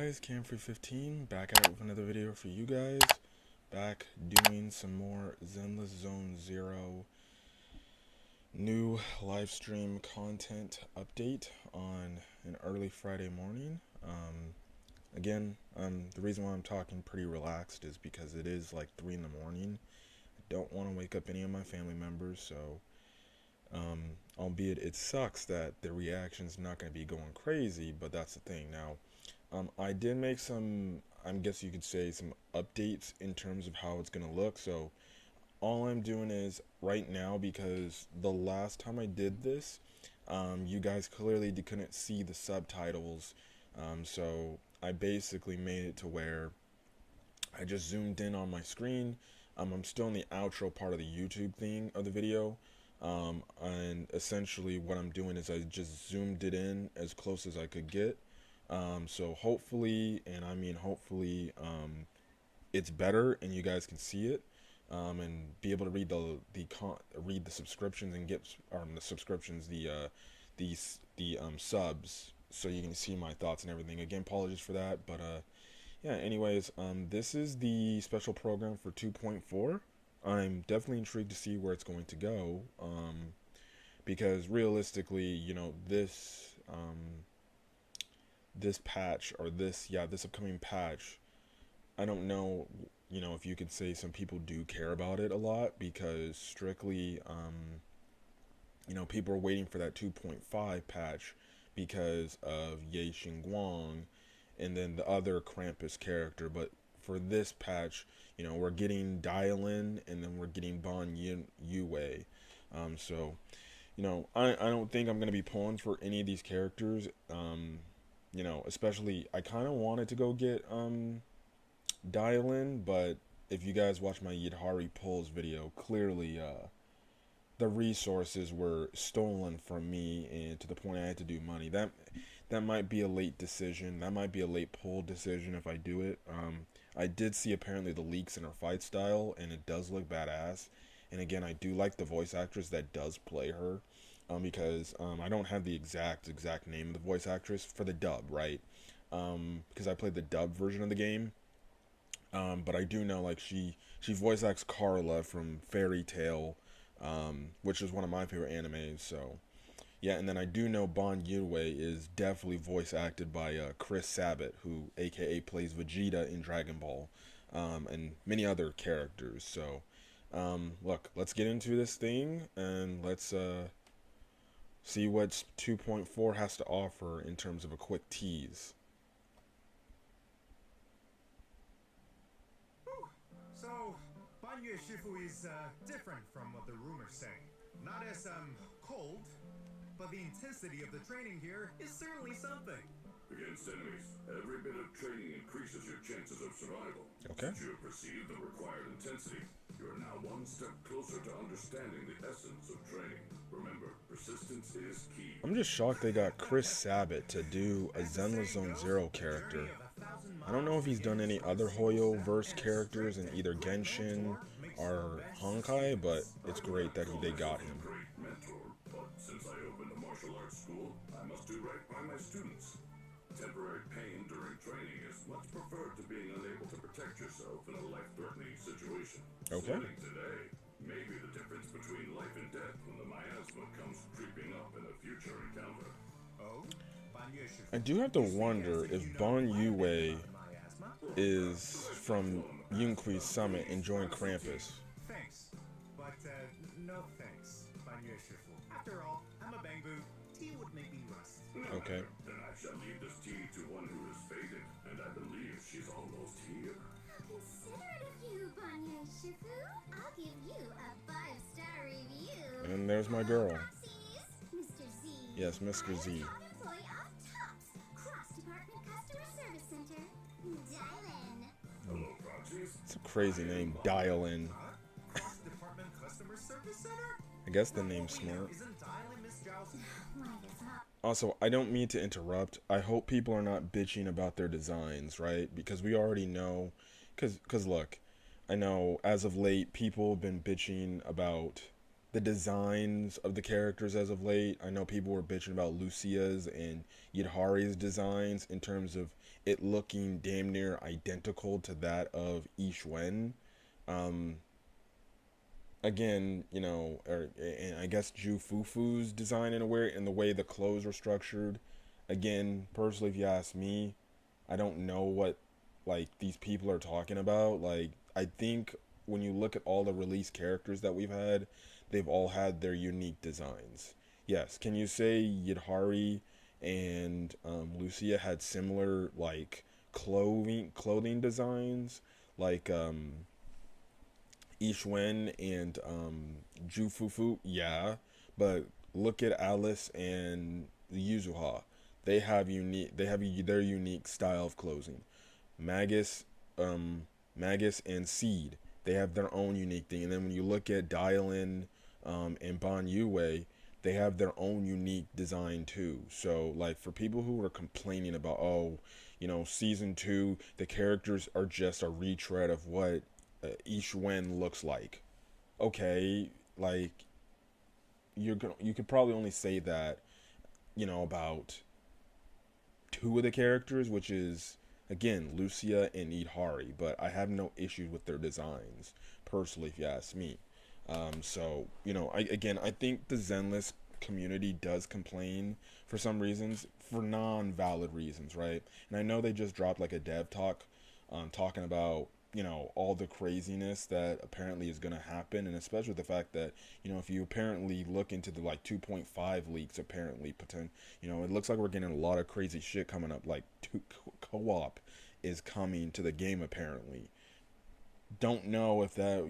guys, Camfrey15 back at it with another video for you guys. Back doing some more Zenless Zone Zero new live stream content update on an early Friday morning. The reason why I'm talking pretty relaxed is because it is like 3 in the morning. I don't want to wake up any of my family members, so albeit it sucks that the reaction's not going to be going crazy, but that's the thing. Now, I did make some, I guess you could say, some updates in terms of how it's going to look. So all I'm doing is right now, because the last time I did this, you guys clearly couldn't see the subtitles. So I basically made it to where I just zoomed in on my screen. I'm still in the outro part of the YouTube thing of the video. And essentially what I'm doing is I just zoomed it in as close as I could get. So hopefully, and I mean hopefully, it's better and you guys can see it, and be able to read the subscriptions and get the subscriptions, the subs, so you can see my thoughts and everything. Again, apologies for that, but yeah. Anyways, this is the special program for 2.4. I'm definitely intrigued to see where it's going to go, because realistically, you know, this patch, or this upcoming patch, I don't know, you know, if you could say some people do care about it a lot, because strictly, you know, people are waiting for that 2.5 patch because of Ye Xingguang and then the other Krampus character. But for this patch, you know, we're getting Dialin and then we're getting Bon Yue. So, you know, I don't think I'm going to be pulling for any of these characters. You know, especially, I kind of wanted to go get Dialin, but if you guys watch my Yidhari pulls video, clearly the resources were stolen from me, and to the point I had to do money. That might be a late decision. That might be a late pull decision if I do it. I did see apparently the leaks in her fight style, and it does look badass. And again, I do like the voice actress that does play her, because I don't have the exact name of the voice actress for the dub, right? Because I played the dub version of the game. But I do know, like, she voice acts Carla from Fairy Tail, which is one of my favorite animes. So yeah, and then I do know Bon Yue is definitely voice acted by Chris Sabat, who aka plays Vegeta in Dragon Ball, and many other characters. So look, let's get into this thing and let's see what 2.4 has to offer in terms of a quick tease. So, Ban Yue Shifu is different from what the rumors say. Not as cold, but the intensity of the training here is certainly something. Against enemies, every bit of training increases your chances of survival. Okay. Since you have perceived the required intensity, you are now one step closer to understanding the essence of training. Remember, persistence is key. I'm just shocked they got Chris Sabat to do a Zenless Zone Zero character. I don't know if he's done any other Hoyo-verse characters in either Genshin or Honkai, but it's great that they got him. Great mentor, but since I opened a martial arts school, I must do right by my students. Temporary pain during training is much preferred to being unable to protect yourself in a life-threatening situation. Okay. Starting today may be the difference between life and death when the miasma comes creeping up in a future encounter. Oh? Ban Yue Shifu. I do have to wonder if Bon Yue is from Yunqi's Summit enjoying Krampus. Thanks, but no thanks, Ban Yue Shifu. After all, I'm a Bangbu. Tea would make me rust. Okay. Then I shall leave this tea to one who is faded, and I believe she's almost here. Considerate of you, Banya Shifu. I'll give you a 5-star review. And there's my girl. Proxies, Mr. Z. Yes, Mr. Z. Top employee of TOPS, Cross-Department Customer Service Center. Dylan. Hello, proxies. It's a crazy name, Dialin. Huh? Cross-Department Customer Service Center? I guess the name's smart. Isn't Dylan Miss Giles? Life is hot. Also, I don't mean to interrupt. I hope people are not bitching about their designs, right? Because we already know. Because look, I know as of late, people have been bitching about the designs of the characters as of late. I know people were bitching about Lucia's and Yidhari's designs in terms of it looking damn near identical to that of Ishwen. Um, Again, and I guess Ju Fufu's design in a way, and the way the clothes are structured. Again, personally, if you ask me, I don't know what like these people are talking about. Like, I think when you look at all the release characters that we've had, they've all had their unique designs. Yes, can you say Yidhari and Lucia had similar like clothing designs, like Ishwen and Jufufu? Yeah, but look at Alice and Yuzuha. They have their unique style of clothing. Magus, um, Magus and Seed, they have their own unique thing. And then when you look at Dylan, and Bon Yue, they have their own unique design too. So like for people who are complaining about, oh, season two, the characters are just a retread of what Ishwen looks like. Okay, like you could probably only say that, about two of the characters, which is again Lucia and Idhari, but I have no issues with their designs personally, if you ask me. So I think the Zenless community does complain for some reasons, for non-valid reasons, right? And I know they just dropped like a dev talk, talking about all the craziness that apparently is going to happen, and especially the fact that if you apparently look into the like 2.5 leaks, apparently it looks like we're getting a lot of crazy shit coming up, like co-op is coming to the game apparently. Don't know if that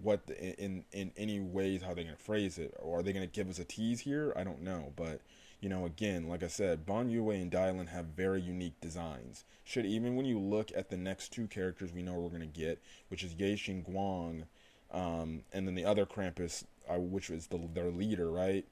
what in any ways how they're gonna phrase it, or are they gonna give us a tease here? I don't know, but again, like I said, Bon Yue and Dylan have very unique designs. Should even when you look at the next two characters we know we're gonna get, which is Ye Guang, and then the other Krampus, which is their leader, right?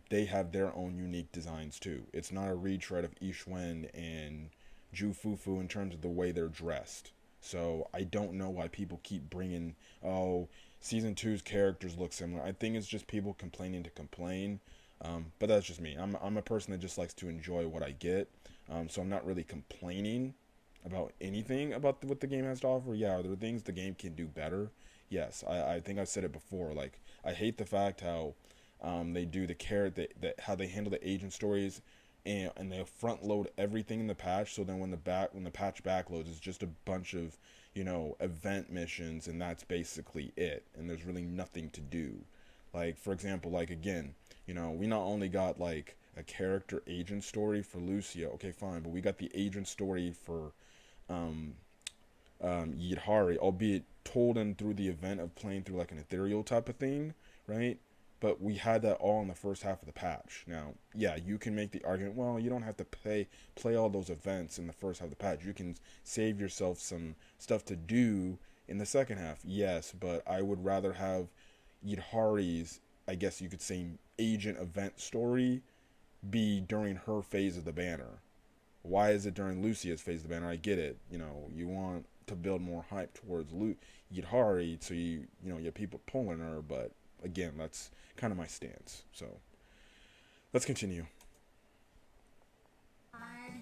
They have their own unique designs too. It's not a retread of Ishwen and Ju Fufu in terms of the way they're dressed. So I don't know why people keep bringing, oh, season two's characters look similar. I think it's just people complaining to complain. But that's just me. I'm a person that just likes to enjoy what I get. So I'm not really complaining about anything about what the game has to offer. Yeah, are there things the game can do better? Yes, I think I've said it before. Like, I hate the fact how they do how they handle the agent stories, and they front load everything in the patch. So then when the patch backloads, it's just a bunch of event missions, and that's basically it. And there's really nothing to do. Like, for example, like again, we not only got like a character agent story for Lucia, okay, fine, but we got the agent story for um, Yidhari, albeit told in through the event of playing through like an ethereal type of thing, right? But we had that all in the first half of the patch. Now, yeah, you can make the argument, well, you don't have to play all those events in the first half of the patch. You can save yourself some stuff to do in the second half. Yes, but I would rather have Yidhari's, I guess you could say, agent event story be during her phase of the banner. Why is it during Lucia's phase of the banner? I get it. You want to build more hype towards Yidhari, so you have people pulling her, but again, that's kind of my stance. So let's continue. Hard.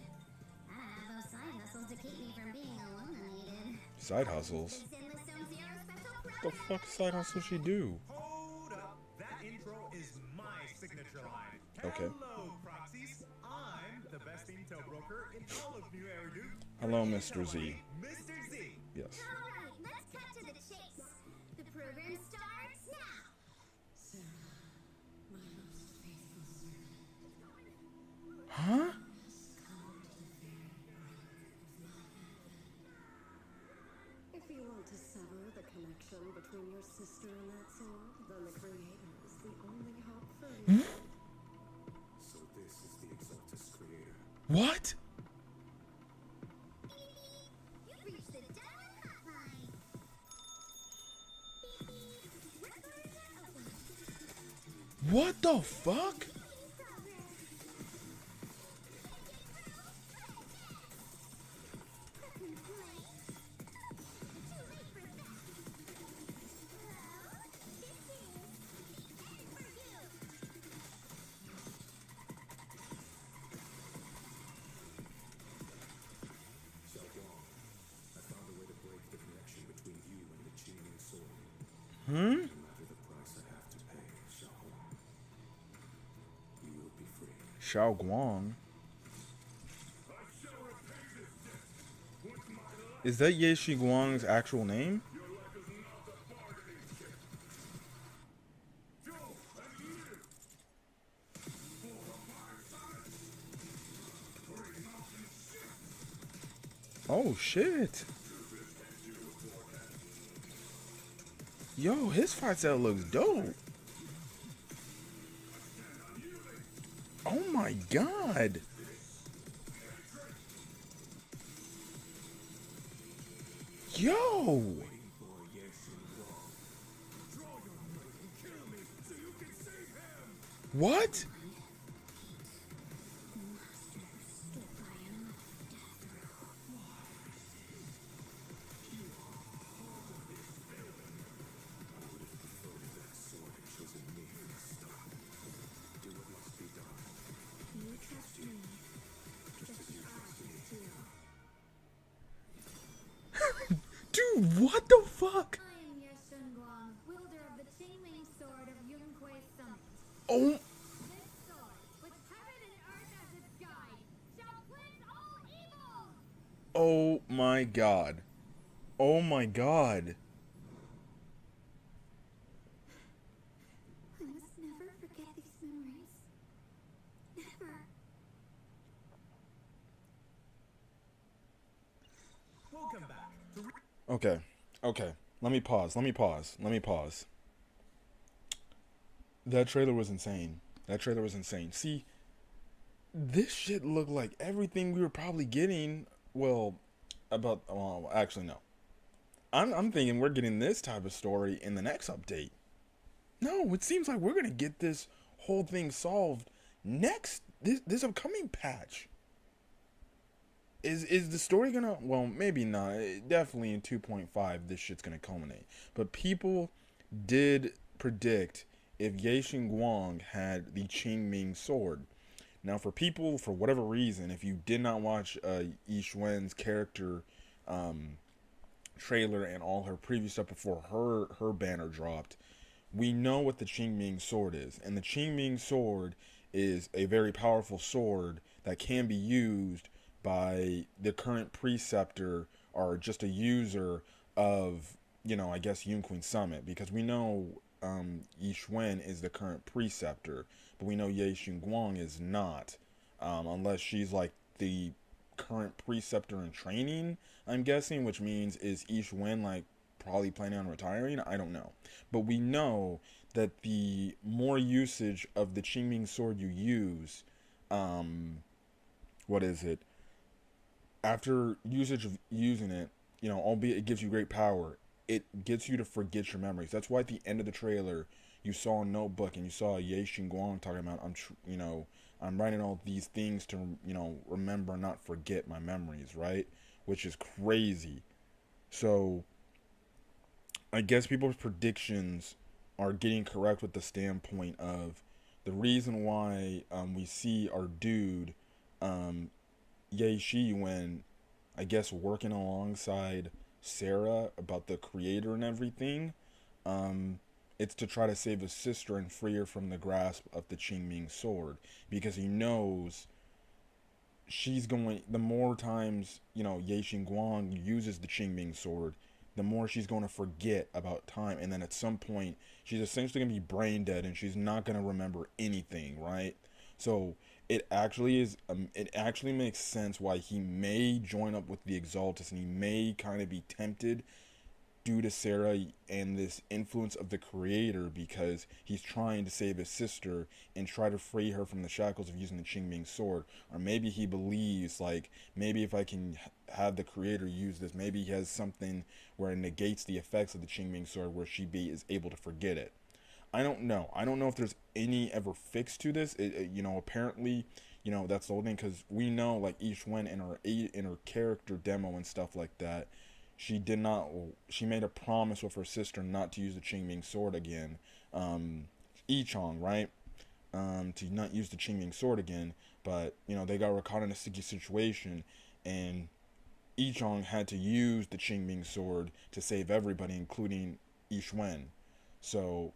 I have those side hustles to keep me from being illuminated. Side hustles? The Zenless Zone Zero special The project. fuck side hustle she do? Hold up. That intro is my signature line. Okay. Hello, proxies. I'm the best intel broker in all of New Eridu. Hello, Mr. Z. Mr. Z. Yes. Alright, let's cut to the chase. The program starts now. Huh? If you want to sever the connection between your sister and that sword, then the Creator is the only hope for you. So this is the Exaltus Creator. What? You've reached the dial hotline. Records are open. What the fuck? Hmm? No matter the price I have to pay, Xiaohong, you will be free. Xiao Guang. I shall repay this debt with my life. Is that Ye Shi Guang's actual name? Your life is not a bargaining chip. Go and live for the fire summit. Three mountain shift. Oh shit. Yo, his fight set looks dope. Oh my god. Yo. What? You trust me, just as I do. Dude, what the fuck? I am Yeshun Guang, wielder of the Qingming sword of Yunhui Summit. Oh, This sword, with heaven and earth as its guide, shall cleanse all evil! oh my god. Oh my god. I must never forget these memories. Never. Welcome back to Okay. Okay. Let me pause. That trailer was insane. See, this shit looked like everything we were probably getting. Well, actually, no. I'm thinking we're getting this type of story in the next update. No, it seems like we're gonna get this whole thing solved next this upcoming patch. Is the story gonna? Well, maybe not. Definitely in 2.5, this shit's gonna culminate. But people did predict if Ye Guang had the Qingming sword. Now, for people, for whatever reason, if you did not watch Yi Xuan's character trailer and all her previous stuff before her banner dropped, we know what the Qingming sword is, and the Qingming sword is a very powerful sword that can be used by the current preceptor or just a user of, I guess Yunquin Summit, because we know Yi Xuan is the current preceptor, but we know Ye Guang is not, unless she's like the current preceptor in training, I'm guessing, which means is Yi Xuan like probably planning on retiring? I don't know. But we know that the more usage of the Qingming sword you use, what is it? After usage of using it, albeit it gives you great power, it gets you to forget your memories. That's why at the end of the trailer, you saw a notebook and you saw Ye Guang talking about, I'm writing all these things to, remember and not forget my memories, right? Which is crazy. So, I guess people's predictions are getting correct with the standpoint of the reason why we see our dude, Ye Shi, when I guess working alongside Sarah about the creator and everything, it's to try to save his sister and free her from the grasp of the Qingming sword, because he knows the more times, Ye Guang uses the Qingming sword, the more she's going to forget about time, and then at some point she's essentially going to be brain dead and she's not going to remember anything, right? So it actually makes sense why he may join up with the Exaltus, and he may kind of be tempted due to Sarah and this influence of the creator, because he's trying to save his sister and try to free her from the shackles of using the Qingming sword. Or maybe he believes, like, maybe if I can have the creator use this, maybe he has something where it negates the effects of the Qingming sword, where is able to forget it. I don't know if there's any ever fix to this. Apparently, that's the whole thing, because we know, like, each one in her character demo and stuff like that, she made a promise with her sister not to use the Qingming sword again. Ichong, right? To not use the Qingming sword again, but, they got caught in a sticky situation, and Ichong had to use the Qingming sword to save everybody, including Yi Xuan. So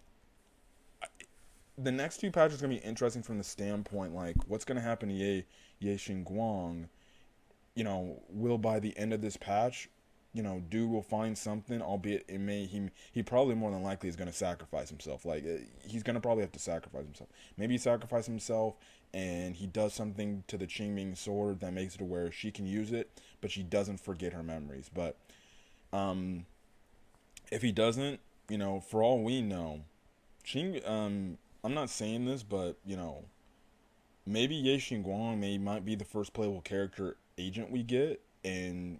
the next two patches are gonna be interesting from the standpoint like what's gonna happen to Ye Xingguang. You know, will by the end of this patch, you know, dude will find something, albeit it may he probably more than likely is gonna sacrifice himself. Like he's gonna probably have to sacrifice himself. Maybe he sacrifices himself and he does something to the Qingming sword that makes it to where she can use it, but she doesn't forget her memories. But if he doesn't, you know, for all we know, I'm not saying this, but you know, maybe Ye Xingguang might be the first playable character agent we get, and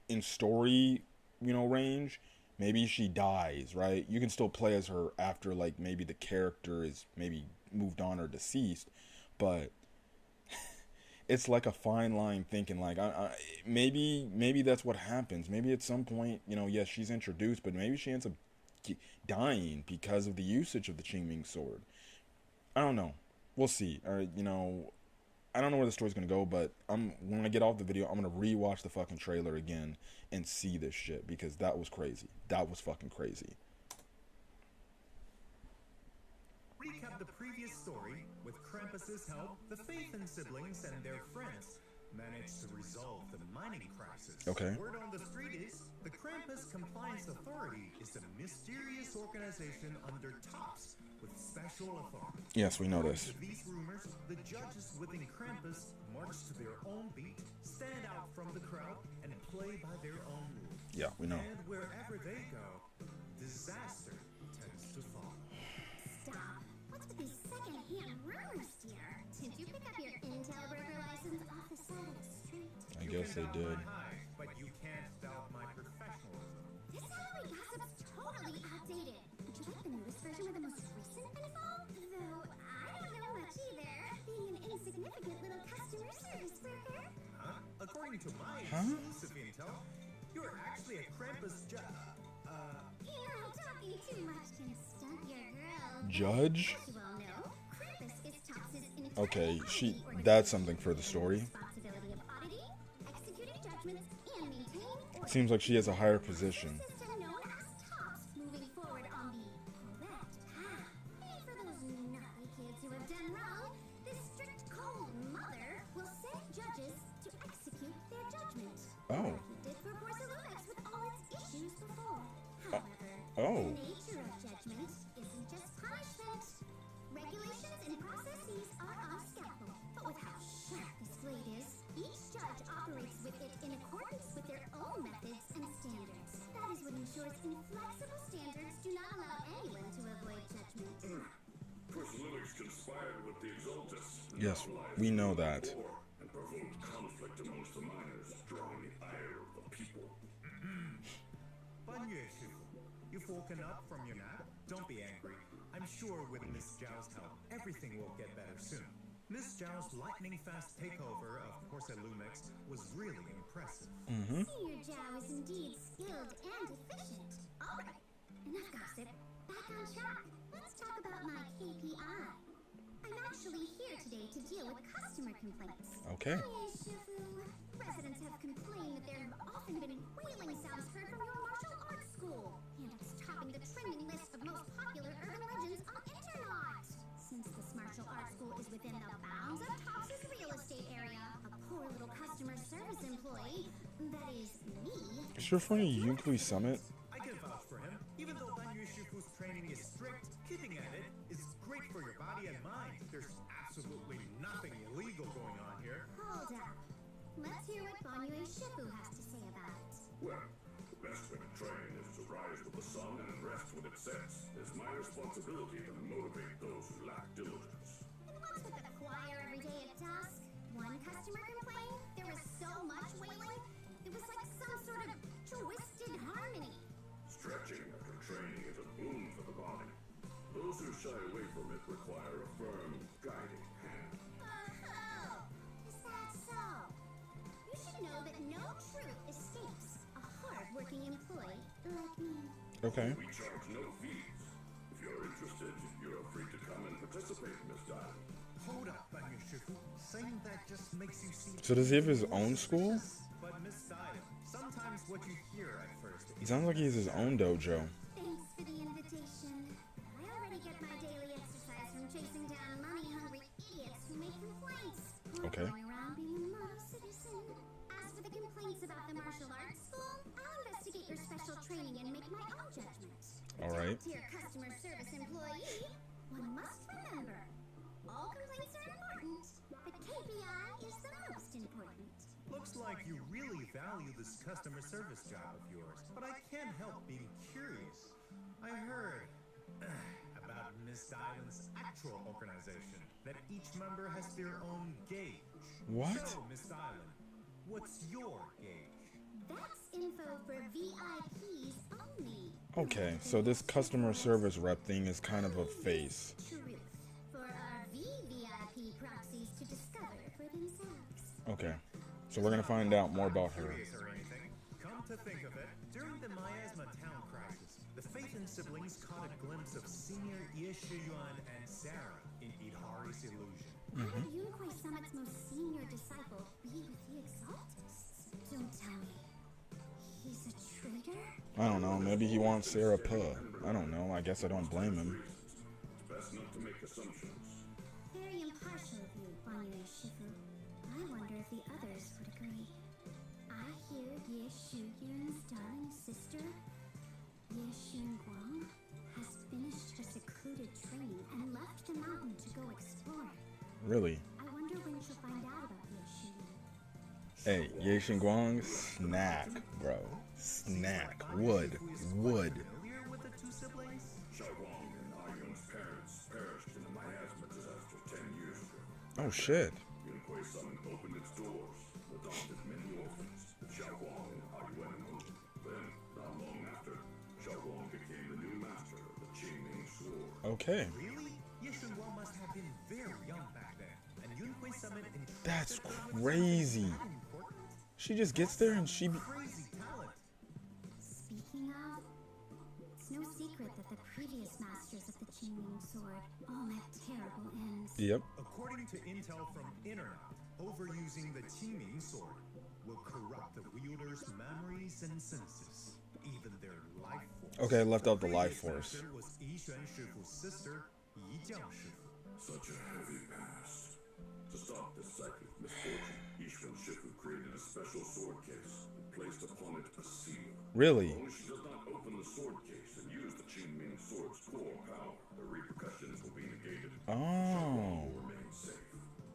in story, you know, range, maybe she dies, right? You can still play as her after like maybe the character is maybe moved on or deceased, but it's like a fine line thinking like maybe that's what happens. Maybe at some point, you know, yes, she's introduced, but maybe she ends up dying because of the usage of the Qingming sword. I don't know. We'll see. Or you know, I don't know where the story's gonna go, but when I get off the video, I'm gonna rewatch the fucking trailer again and see this shit because that was crazy. That was fucking crazy. Recap the previous story. With Krampus's help, the Phaethon siblings and their friends managed to resolve the mining crisis. Okay. Word on the street is the Krampus Compliance Authority is a mysterious organization under Tops with special authority. Yes, we know this. According to these rumors, the judges within Krampus march to their own beat, stand out from the crowd, and play by their own rules. Yeah, we know. And wherever they go, disaster tends to follow. Stop. What's with these second-hand rumors, dear? Did you pick up your Intel broker license off the side of the street? I guess they did. But you can't doubt my professionalism. This Halloween gossip's totally outdated. Would you like the newest version with the most recent info? Though I don't know much either, being an insignificant little customer service worker. Huh? According to my exclusive intel, you're actually a Krampus You know, talking too much can stump your girl. Judge? As you all know, Krampus is Tops's Okay, entirely that's something for the story. responsibility of auditing, executing judgments, and maintaining order. Seems like she has a higher position. System known as Tops moving forward on the correct path. And for those naughty kids who have done wrong, this strict cold mother will send judges to execute their judgment. Oh. Like he did for Porcellumex with all its issues before. However, Oh. the nature of judgment isn't just punishment. Regulations and processes are our scalpel, but with how sharp this blade is, each judge operates with it in accordance with their own methods and standards. That is what ensures inflexible standards do not allow anyone to avoid judgment. Porcellumex conspired with the Exaltus. Yes, we know that. War and provoked conflict amongst the miners, drawing the ire of the people. Banyue Shifu, you've woken up from your nap? Don't be angry. I'm sure with Miss Zhao's help, everything will get better soon. Miss Zhao's lightning-fast takeover of Porcellumex was really impressive. Senior Zhao is indeed skilled and efficient. Alright, enough gossip. Back on track. Let's talk about my KPI. I'm actually here today to deal with customer complaints. Okay. Hey, Shifu. Residents have complained that there have often been wailing sounds heard from your martial arts school, and it's topping the trending list of most popular urban legends on internet. Since this martial arts school is within the bounds of Tops's real estate area, a poor little customer service employee, that is me, Is she referring to Yunkui Summit? I can vouch for him. Even though Banyue Shifu's training is strict, keeping at it is great for your body and mind. There's absolutely nothing illegal going on here. hold up. Let's hear what Banyue Shifu has to say about it. Well, the best way to train is to rise with the sun and rest when it sets. It's my responsibility to motivate those who lack diligence. And what's with the choir every day at dusk? One customer complained there was so much wailing, it was like some sort of twisted harmony. Stretching after training is a boon for the body. Those who shy away from it require a firm, guiding hand. Oh, is that so? You should know that no truth escapes a hard-working employee like me. Okay. We charge no fees. If you're interested, you're free to come and participate, Miss Diamond. Hold up, Banyue Shifu. Saying that just makes you seem... So does he have his own school? But Miss Diamond, sometimes what you hear at first... It sounds like he has his own dojo. Thanks for the invitation. get my daily exercise from chasing down money-hungry idiots who make complaints. Or Okay. going around being a model citizen. As for the complaints about the martial arts school, I'll investigate your special training and make my own judgment. All right. Dear customer service employee, one must remember, all complaints are important, but KPI is the most important. Looks like you really value this customer service job of yours, but I can't help being curious. I heard about Miss Dylan's actual organization, that each member has their own gauge. What? So, Miss Dylan, what's your gauge? That's info for VIPs only. Okay, so this customer service rep thing is kind of a face. Truth for our VVIP proxies to discover for themselves. Okay, so we're gonna find out more about her. Curious or anything? Come to think of it, during the Miasma town crisis, the Phaethon siblings caught a glimpse of senior Yeshuyuan and Sarah in Idhari's illusion. How would Unicorn Summit's most senior disciple be with the Exaltists? Don't tell me. He's a traitor? I don't know, maybe he wants Sarah Puh. I don't know, I guess I don't blame him. It's best not to make assumptions. Very impartial of you, Banyu Shifu. I wonder if the others would agree. I hear Ye Shuyun's darling sister, Ye Guang, has finished her secluded training and left the mountain to go explore. Really? I wonder when she'll find out about Ye Shuyun. Hey, Ye Guang, snack, bro. Snack. Wood. Familiar with the two siblings? Xiaoguang and Ayun's parents perished in the miasma disaster 10 years ago. Oh shit. Yunhui Summon opened its doors, adopted many orphans, Xiaoguang and Ayuan moved. Then, not long after, Xiaoguang became the new master of the Qingming sword. Okay. Really? Yeshun Guang must have been very young back then. And Yunhui Summon entrusted That's her with crazy. something that important? She just gets there and she... Crazy talent. Speaking of, it's no secret that the previous masters of the Qingming sword all met terrible ends. Yep. According to intel from Internet, overusing the Qingming sword will corrupt the wielder's memories and senses, even their life force. Okay, I left out the life Previous force. master was Yishuan Shifu's sister, Yijiang Shifu. Such a heavy past. To stop this cycle of misfortune, Yishuan Shifu created a special sword case and placed upon it a seal. Really? As long as she does not open the sword case and use the Qingming sword's core power, the repercussions will be negated. Oh. Will remain safe.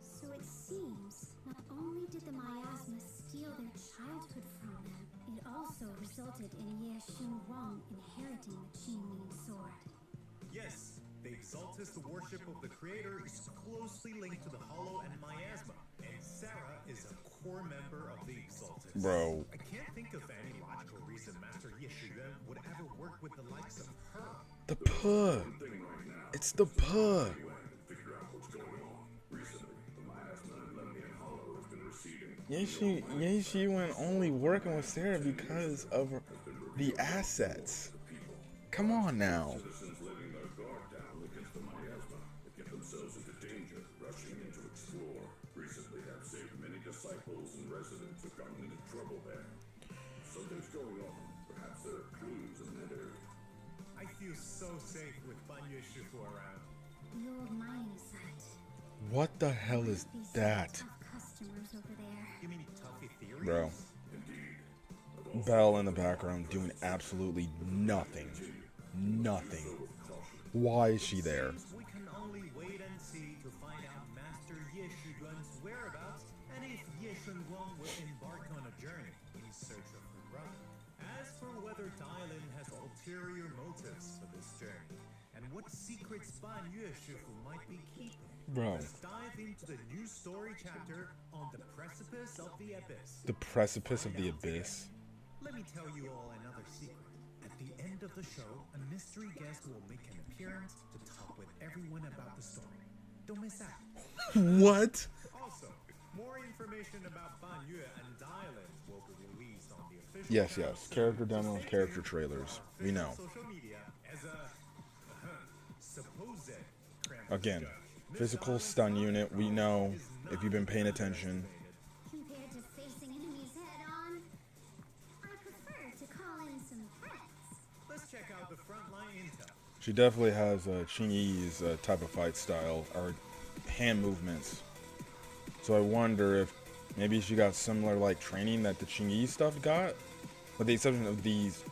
So it seems, not only did the miasma steal their childhood from them, it also resulted in Ye Wang inheriting the Qingming sword. Yes, the Exaltist worship of the Creator is closely linked to the Hollow and Miasma, and Sarah is a core member of the Exaltist. Bro. I can't think of any logical reason Master Yeshua would ever work with the likes of her. The Puh. Thing right now. It's the Puh. Anyway, figure out what's going on. Recently, the miasma and Lemnian Hollow has been receding. Ye Shuyun only working with Sarah because of the assets. Come on now. Citizens letting their guard down against the miasma that get themselves into danger, rushing in to explore. Recently have saved many disciples and residents who've gotten into trouble there. Something's going on. Perhaps there are clues in that area. I feel so safe with Banyu Shifu around. The old mining site. What the hell is Be some that? tough customers over there. You mean tough ethereals? Bro. Belle in the background doing absolutely nothing. Nothing. Why is she there? We can only wait and see to find out Master Yeshuan's whereabouts and if Yeshun Guang will embark on a journey in search of her brother. As for whether Dylan has ulterior motives for this journey and what secrets Ban Yeshifu might be keeping, Bro. let's dive into the new story chapter on the precipice of the abyss. The precipice of the abyss. Let me tell you all another secret. At the end of the show, a mystery guest will make an appearance to talk with everyone about the story. Don't miss out. What? Also, more information about Ban Yue and Dylan will be released on the official Yes, channel yes. soon. Character So demos, stay character tuned to trailers. our We official know. Social media as a supposed Krampus Again, judge. Miss physical Dylan's stun knowledge unit. We know is if you've been paying attention. Compared to facing enemies head-on, I prefer to call in some friends. Let's check out the frontline intel. She definitely has Ching-Yi's type of fight style, or hand movements. So I wonder if maybe she got similar like training that the Ching-Yi stuff got, with the exception of these.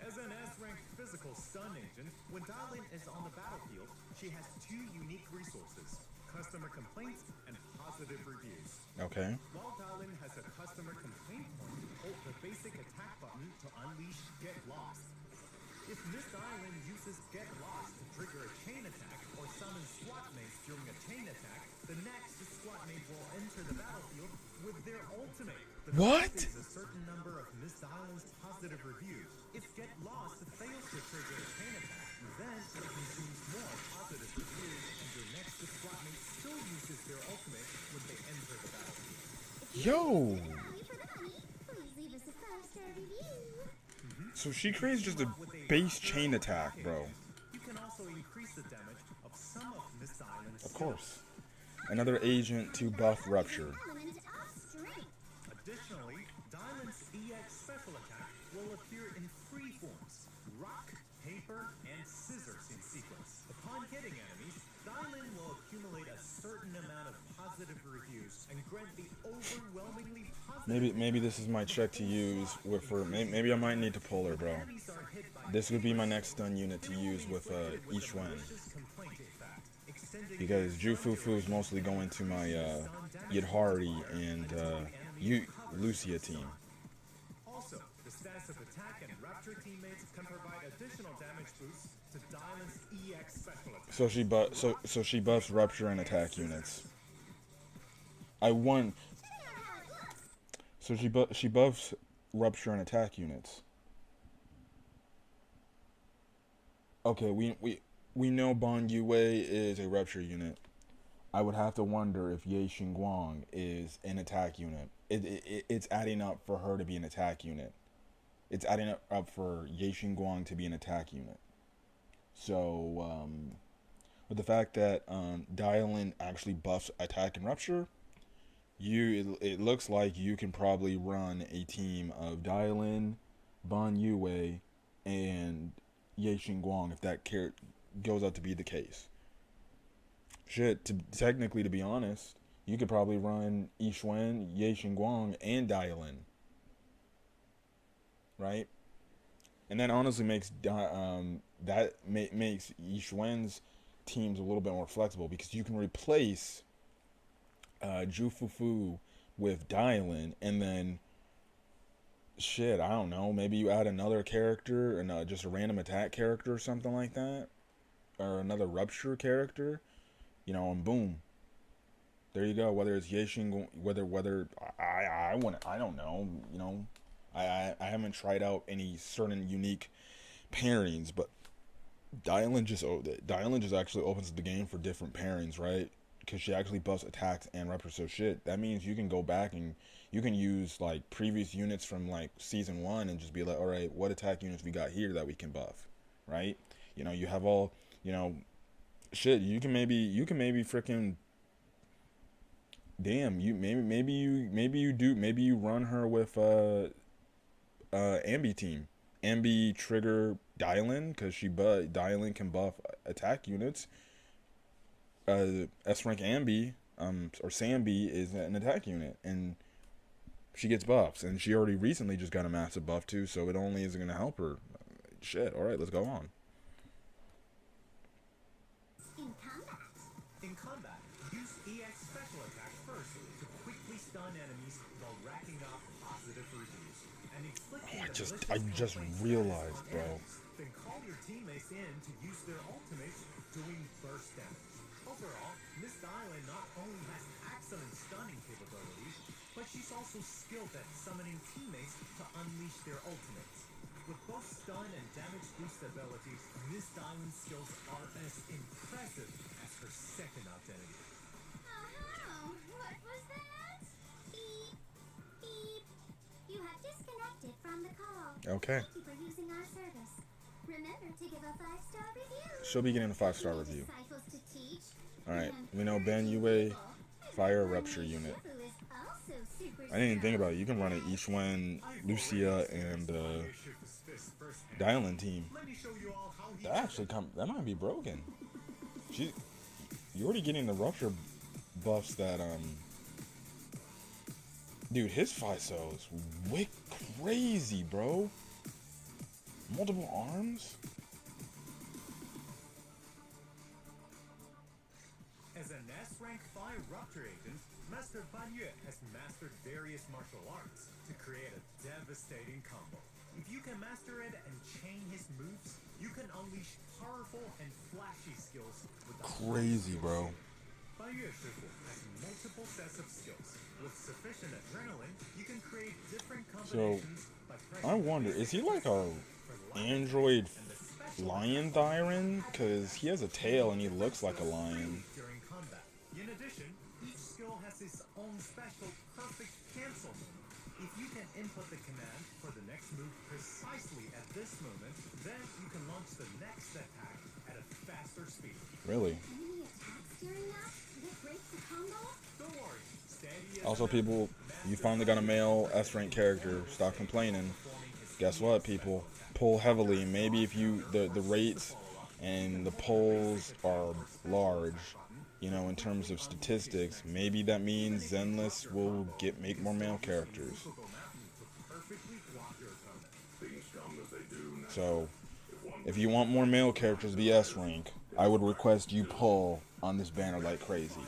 As an S-ranked physical stun agent, when Darlin is on the battlefield, she has two unique resources: customer complaints and positive reviews. Okay. While Darlin has a customer complaint point, hold the basic attack button to unleash Get Lost. If Miss Darlin uses Get Lost to trigger a chain attack or summon SWAT mates during a chain attack, the next SWAT mate will enter the battlefield with their ultimate. The What? next is a certain number of Miss Darlin's positive reviews. If Get Lost fails to trigger a chain attack, then it consumes more positive reviews, and your next SWAT mate still uses their ultimate when they enter the battlefield. Yo. For the money, please leave us a 5-star review. So she creates just a base chain attack, bro. You can also increase the damage of some of Miss Darlin's Of course. Another agent to buff Rupture. Element of strength. Additionally, Darlin's EX special attack will appear in three forms: rock, paper, and scissors in sequence. Upon hitting enemies, Darlin will accumulate a certain amount of positive reviews and grant the overwhelmingly positive. Maybe this is my check to use with her. Maybe I might need to pull her, bro. Enemies are hit by This would be my next stun unit to use with Yishwen. malicious complaint effect, extending Because Jufufu is mostly going to my Yidhari and Lucia team. Also, the status of attack and Rapture teammates can provide additional damage boosts to Darlin's EX special attack. So she buffs Rupture and attack units. I won. So she buffs Rupture and attack units. Okay, we know Bon Yue is a Rupture unit. I would have to wonder if Ye Xingguang is an attack unit. It's adding up for her to be an attack unit. It's adding up for Ye Xingguang to be an attack unit. So, with the fact that Dialin actually buffs attack and Rupture, it looks like you can probably run a team of Dialin, Bon Yue, and Ye Xingguang if that goes out to be the case. Shit, technically, to be honest, you could probably run Yishwen, Ye Xingguang, and Dialin. Right? And that honestly makes makes Yishwen's teams a little bit more flexible, because you can replace Jufufu with Dialin, and then shit, I don't know, maybe you add another character and just a random attack character or something like that, or another Rupture character, and boom, there you go. Whether it's Ye Xing, whether I don't know, I haven't tried out any certain unique pairings, but Dialin just actually opens the game for different pairings, right? Because she actually buffs attacks and Rupture. So shit, that means you can go back and you can use like previous units from like season 1 and just be like, all right, what attack units we got here that we can buff, right? You have all, shit. You can maybe freaking, damn, maybe you run her with Ambi team. Ambi trigger Dialin, because Dialin can buff attack units. S rank Ambi, or Sambi, is an attack unit, and she gets buffs, and she already recently just got a massive buff too, so it only is going to help her. Shit, alright, let's go on. In combat, use EX special attack first to quickly stun enemies while racking up positive reviews, and inflicting I just realized, bro. Then call your teammates in to use their ultimates, doing burst damage. Overall, Miss Darlin not only has excellent stunning capabilities, but she's also skilled at summoning teammates to unleash their ultimates. With both stun and damage boost abilities, Miss Darlin's skills are as impressive as her second identity. Oh, what was that? Beep, beep. You have disconnected from the call. Okay. Thank you for using our service. Remember to give a 5-star review. She'll be getting a 5-star review. Disciples to teach. Alright, we know Ben Yue, Fire Rupture unit. Who is also I didn't even think about it. You can run it each one, Lucia and Dylan team. That actually that might be broken. You're already getting the rupture buffs that dude, his FISO is way crazy, bro. Multiple arms? As an S-rank 5 Rupture agent, Master Ban Yue has mastered various martial arts to create a devastating combo. If you can master it and chain his moves, you can unleash powerful and flashy skills with crazy, bro. Ban Yue Shifu has multiple sets of skills. With sufficient adrenaline, you can create different combinations by pressing. I wonder, is he like a android lion Thyron? Because he has a tail and he looks like a lion. During combat. In addition, each skill has its own special perfect cancel move. If you can input the command for the next move precisely at this moment, then you can launch the next attack at a faster speed. Really? Enemy attacks during that? That breaks the combo? Don't worry. Steady as Also, an people, you finally got a male S-rank character. Stop complaining. Guess what, people? Pull heavily. Maybe if you the rates and the polls are large, you know, in terms of statistics, maybe that means Zenless will make more male characters. So, if you want more male characters to be S-rank, I would request you pull on this banner like crazy.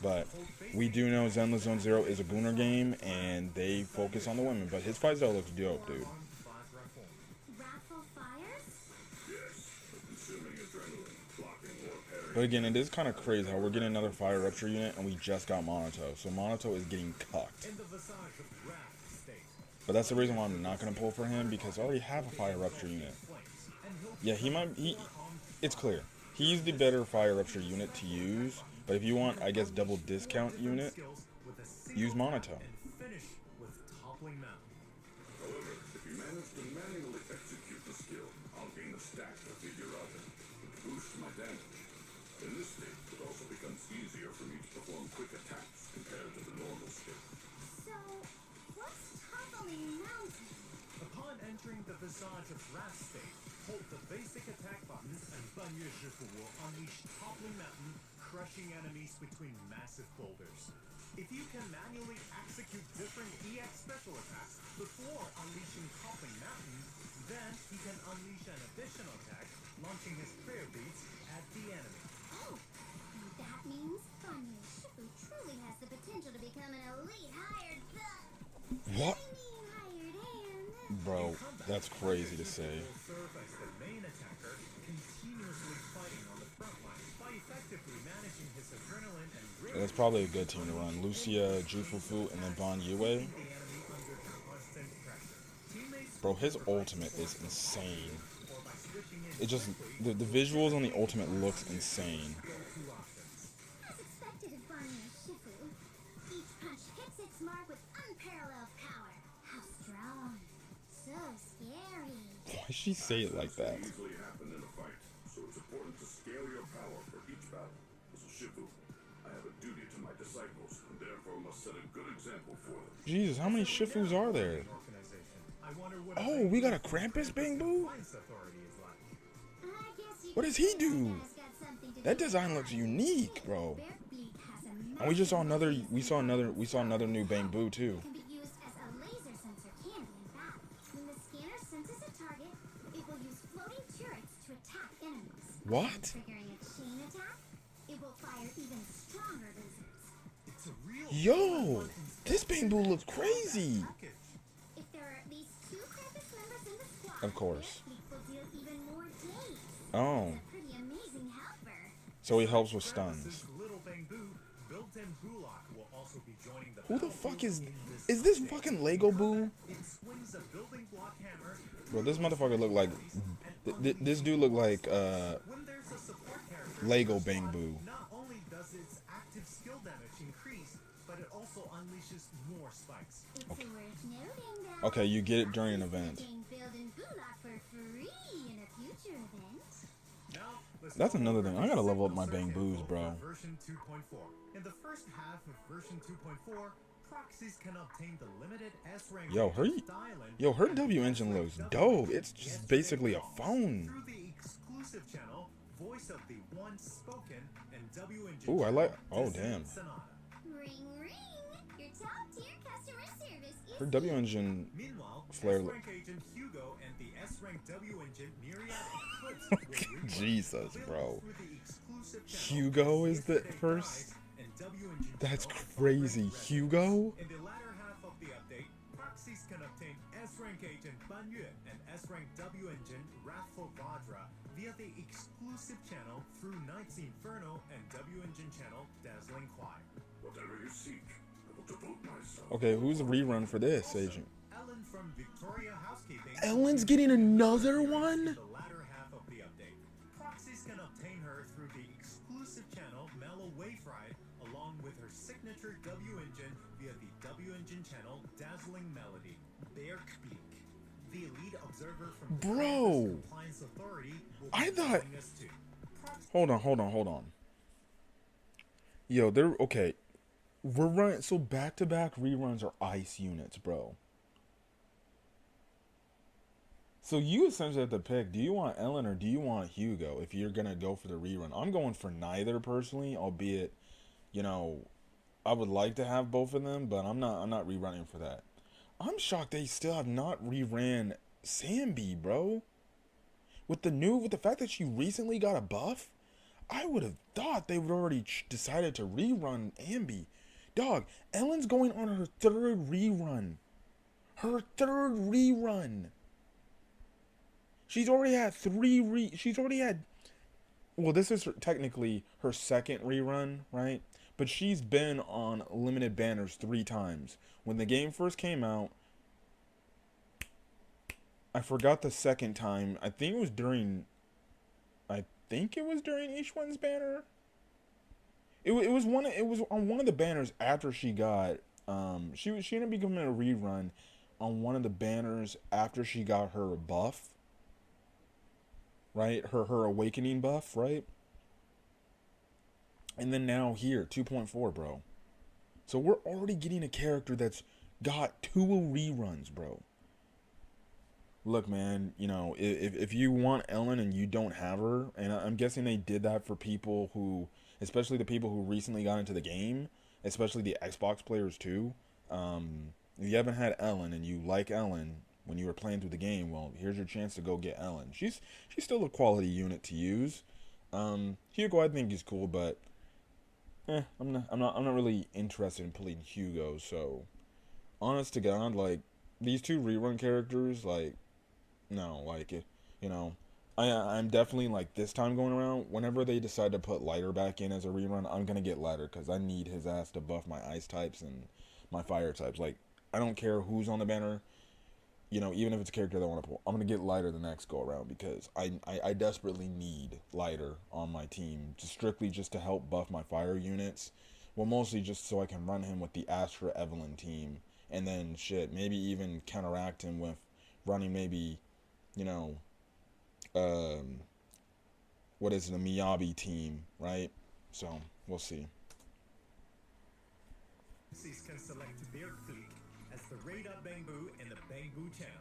But we do know Zenless Zone Zero is a Gooner game, and they focus on the women. But his fight style looks dope, dude. Wrathful fires? But again, it is kind of crazy how we're getting another Fire Rupture unit, and we just got Monato. So Monato is getting cucked. But that's the reason why I'm not going to pull for him, because I already have a Fire Rupture unit. Yeah, it's clear. He's the better Fire Rupture unit to use. But if you want, I guess, double discount unit, use Monato. However, if you manage to manually execute the skill, I'll gain a stack to figure out and boost my damage. In this state, it also becomes easier for me to perform quick attacks compared to the normal state. So, what's toppling mountain? Upon entering the Visage of Wrath state, hold the basic attack button and Ban Yue Shifu will unleash Toppling Mountain, crushing enemies between massive boulders. If you can manually execute different EX special attacks before unleashing Toppling Mountain, then he can unleash an additional attack, launching his prayer beads at the enemy. Oh, and that means Ban Yue Shifu truly has the potential to become an elite hired What? hired hand. Bro, that's crazy to say. Will serve as the main attacker, continuously fighting on the front line by effectively managing his adrenaline and rage. That's probably a good team to run. Lucia, Jufufu, and then Ban Yue. Bro, his ultimate is insane. It just, the visuals on the ultimate looks insane. As expected of Ban Yue Shifu, each punch hits its mark with unparalleled power. How strong. So scary. Why should she say it like that? Easily happen in a fight, so it's important to scale your power for each battle. As a Shifu, I have a duty to my disciples, and therefore must set a good example for them. Jesus, how many Shifus are there? Oh, we got a Krampus Bang Boo? What does he do? That design looks unique, bro. And we just saw another. We saw another new Bang Boo too. Can be used as a laser sensor cannon in battle. When the scanner senses a target, it will use floating turrets to attack enemies. What? Triggering a chain attack, it will fire even stronger lasers. Yo, this Bang Boo looks crazy. If there are at least 2 Krampus members in the squad, Of course. their fleet will deal even more damage. Oh, It's a pretty amazing helper. so he helps with stuns. Little Bamboo, built-in Bullock will also be joining the Who the battle fuck is in this fucking Lego Boo? It swings a building block hammer. Bro, this motherfucker look like this dude look like When there's a support character, Lego Bang Boo. not only does its active skill damage increase, but it also unleashes more spikes. It's worth noting that Okay, you get it during an event. gain build-in Bullock for free in a future event. Now, let's That's go another over thing. the I gotta level up signal my Bang circuit Boos, for bro. Version 2.4. In the first half of version 2.4, Proxies can obtain the limited S-rank Yo, her W engine looks dope. It's just basically a phone. through the exclusive channel, voice of the one spoken and W engine. Ooh, I like. Oh, Disney damn. Sonata. Ring ring! Your top-tier customer service is Her W engine Meanwhile, flare. S-rank agent Hugo and the S-rank W engine Myriad Eclipse will rerun Jesus, available bro. through the exclusive channel Hugo is the Yesterday first. Dies and W engine That's channel crazy. Already Hugo? In the latter half of the update, proxies can obtain S-rank agent Ban Yue and S-rank W engine Wrathful Vajra via the exclusive channel through Knight's Inferno and W engine channel Dazzling Choir. Whatever you seek, I will devote myself. Okay, who's the rerun for this, Agent? Ellen from Victoria Housekeeping. Ellen's getting another one? In the latter half of the update, proxies can obtain her through the exclusive channel Mellow Wave Ride, along with her signature W engine via the W engine channel Dazzling Melody. Berkbeak, the elite observer from the Bro. Compliance Authority, will I be thought- joining us too. Hold on. Yo, they're okay. We're running so back-to-back reruns are ice units, bro. So you essentially have to pick, do you want Ellen or do you want Hugo if you're gonna go for the rerun? I'm going for neither personally, albeit, you know, I would like to have both of them, but I'm not rerunning for that. I'm shocked they still have not reran Sambi, bro. With the fact that she recently got a buff, I would have thought they would already decided to rerun Ambi. Dog, Ellen's going on her third rerun. She's already had well, this is technically her second rerun, right? But she's been on limited banners 3 times. When the game first came out, I forgot the second time. I think it was during each one's banner. It was on one of the banners after she got she ended up becoming a rerun on one of the banners after she got her buff. Right? Her awakening buff, right? And then now here, 2.4, bro. So we're already getting a character that's got 2 reruns, bro. Look, man, you know, if you want Ellen and you don't have her, and I'm guessing they did that for people who, especially the people who recently got into the game, especially the Xbox players too. If you haven't had Ellen and you like Ellen when you were playing through the game, well, here's your chance to go get Ellen. She's still a quality unit to use. Hugo I think is cool, but I'm not really interested in pulling Hugo. So, honest to God, like these 2 rerun characters, like. No, like, you know, I'm definitely, like, this time going around, whenever they decide to put Lighter back in as a rerun, I'm going to get Lighter, because I need his ass to buff my ice types and my fire types. Like, I don't care who's on the banner, you know, even if it's a character that I want to pull, I'm going to get Lighter the next go around, because I desperately need Lighter on my team, strictly just to help buff my fire units, well, mostly just so I can run him with the Astra Evelyn team, and then, shit, maybe even counteract him with running maybe... you know, what is it, a Miyabi team, right? So, we'll see. Can select their fleet as the Radar Bangbu in the Bangbu channel.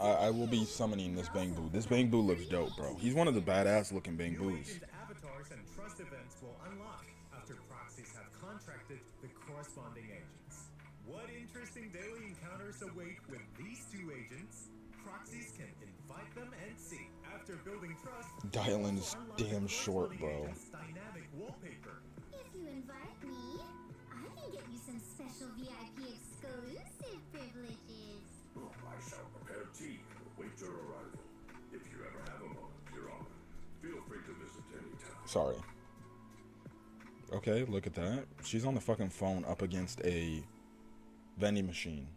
I will be summoning this Bangbu. This Bangbu looks dope, bro. He's one of the badass looking New Bangbus. agent avatars and trust events will unlock after proxies have contracted the corresponding agents. What interesting daily encounters await with these 2 agents? Proxies can invite them and see. After building trust, Dylan is unlock damn the short, corresponding bro. agent's dynamic wallpaper. If you invite me, I can get you some special VIP exclusive privileges. Oh, I shall prepare tea and await your arrival. If you ever have a moment, Your Honor, feel free to visit any time. Sorry. Okay, look at that. She's on the fucking phone up against a vending machine.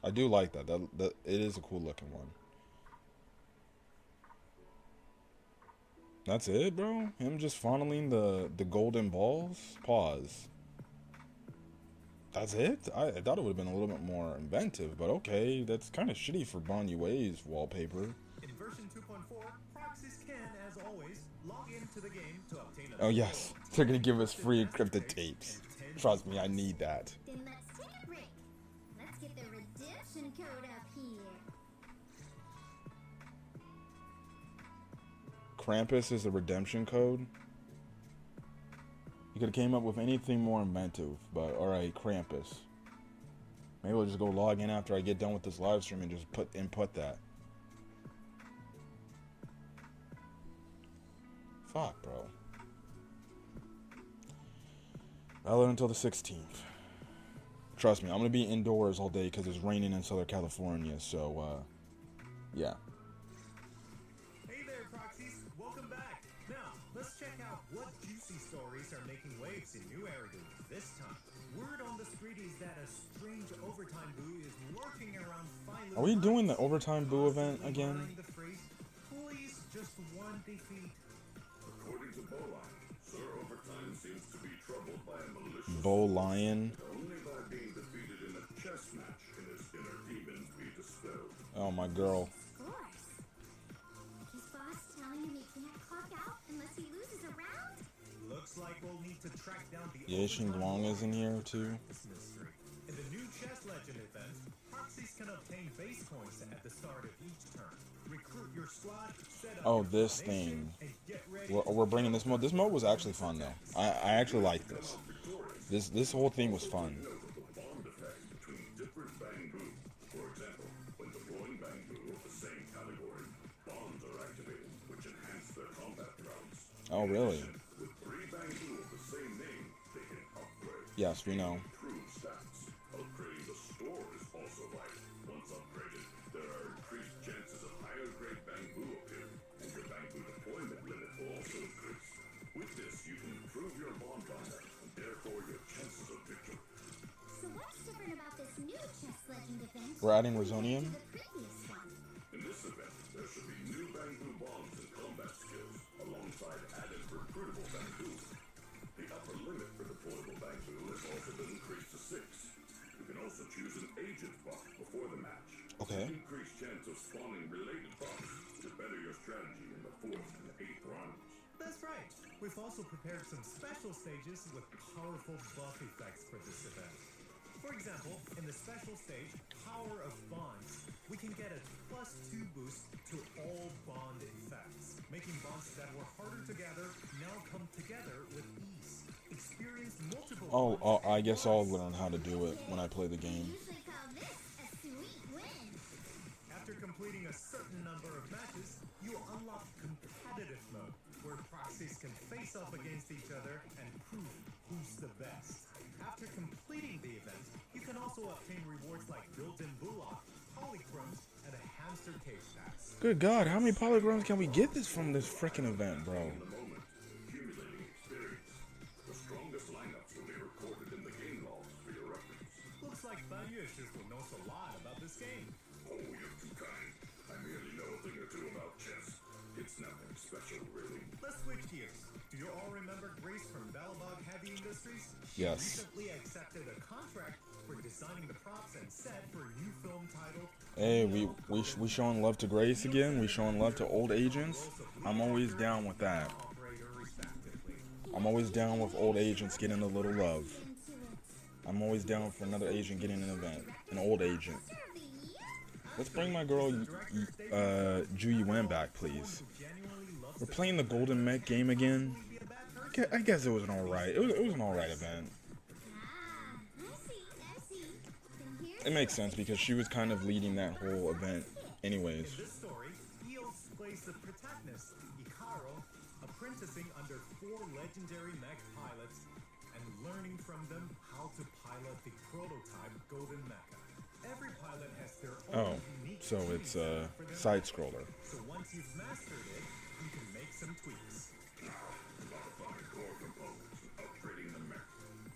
I do like that. That it is a cool looking one. That's it, bro? Him just funneling the golden balls? Pause. That's it? I thought it would have been a little bit more inventive, but okay. That's kind of shitty for Bon Yue's wallpaper. In version 2.4, proxies can, as always, Log into the game to obtain a Oh yes, they're gonna give us free encrypted tapes. Trust me, I need that. Then let's take a break. Let's get the redemption code up here. Krampus is the redemption code. You could have came up with anything more inventive, but alright, Krampus. Maybe we'll just go log in after I get done with this live stream and just input that. Fuck, bro. Valid until the 16th. Trust me, I'm gonna be indoors all day because it's raining in Southern California, so, yeah. Hey there, Proxies. Welcome back. Now, let's check out what juicy stories are making waves in new areas this time. Word on the street is that a strange overtime boo is lurking around Philo. Are we doing the overtime boo event again? The phrase, please just one defeat. According to Bowline, Sir Overtime seems to be troubled by a malicious Bo Lion. only by being defeated in a chess match can his inner demons be dispelled. Oh, my girl. Of course. His boss telling him he can't clock out unless he loses a round? Looks like we'll need to track down the Ye Guang is in here too. mystery. In the new Chess Legend event, proxies can obtain base coins at the start of each turn. Recruit your squad, set up Oh, your this formation, thing. and get ready We're bringing this mode. This mode was actually fun though. I actually like this. This whole thing was fun. Note of the bond effect between different Bangbu. For example, when deploying Bangbu of the same category, bonds are activated, which enhance their combat rounds. Oh, really? With 3 Bangbu of the same name, they can upgrade. Yes, we know. Improve stats. Upgrading the store is also vital. Once upgraded, there are increased chances of higher grade Bangbu appearing, and your Bangbu deployment limit will also increase. With this, you can improve your bond combat, and therefore your chances of victory. So what's different about this new Chess Legend event? We're adding Resonium. To the previous one? In this event, there should be new Bangbu bonds and combat skills, alongside added recruitable Bangbu. The upper limit for deployable Bangbu has also been increased to 6. You can also choose an agent buff before the match. Okay. Increased chance of spawning related buffs to better your strategy in the 4th and 8th rounds. That's right. We've also prepared some special stages with powerful buff effects for this event. For example, in the special stage, Power of Bonds, we can get a +2 boost to all bond effects, making bonds that were harder to gather now come together with ease. Experience multiple bonds I guess I'll learn how to do it when I play the game. Usually call this a sweet win. After completing a certain number of matches, you unlock competitive mode, where proxies can face off against each other and prove who's the best. After completing the event, you can also obtain rewards like built-in bullock, polychromes, and a hamster cage pass. Good God, how many polygrams can we get this from this freaking event, bro? In the moment, accumulating experience. The strongest lineups will be recorded in the game logs for your reference. Looks like Banyushis knows a lot about this game. Oh, you're too kind. I merely know a thing or two about chess. It's nothing special, really. Let's switch gears. Do you all remember Grace from Balabog Heavy Industries? She Yes. recently accepted a contract for designing the props and set for a new film titled. Hey, we showing love to Grace again. We showing love to old agents. I'm always down with that. Operator, respectively. I'm always down with old agents getting a little love. I'm always down for another agent getting an event, an old agent. Let's bring my girl Ju Yuan back, please. We're playing the Golden Mech game again. I guess it was an alright. It was an alright event. I see. Then here's It makes sense because she was kind of leading that whole event, anyways. In this story, Eos plays the protagonist, Ikaro, apprenticing under 4 legendary mech pilots and learning from them how to pilot the prototype Golden Mecha. Every pilot has their own unique So it's a tuning set for their side mech. scroller. So once you've mastered it, you can make some tweaks. Modifying core components and upgrading the mech.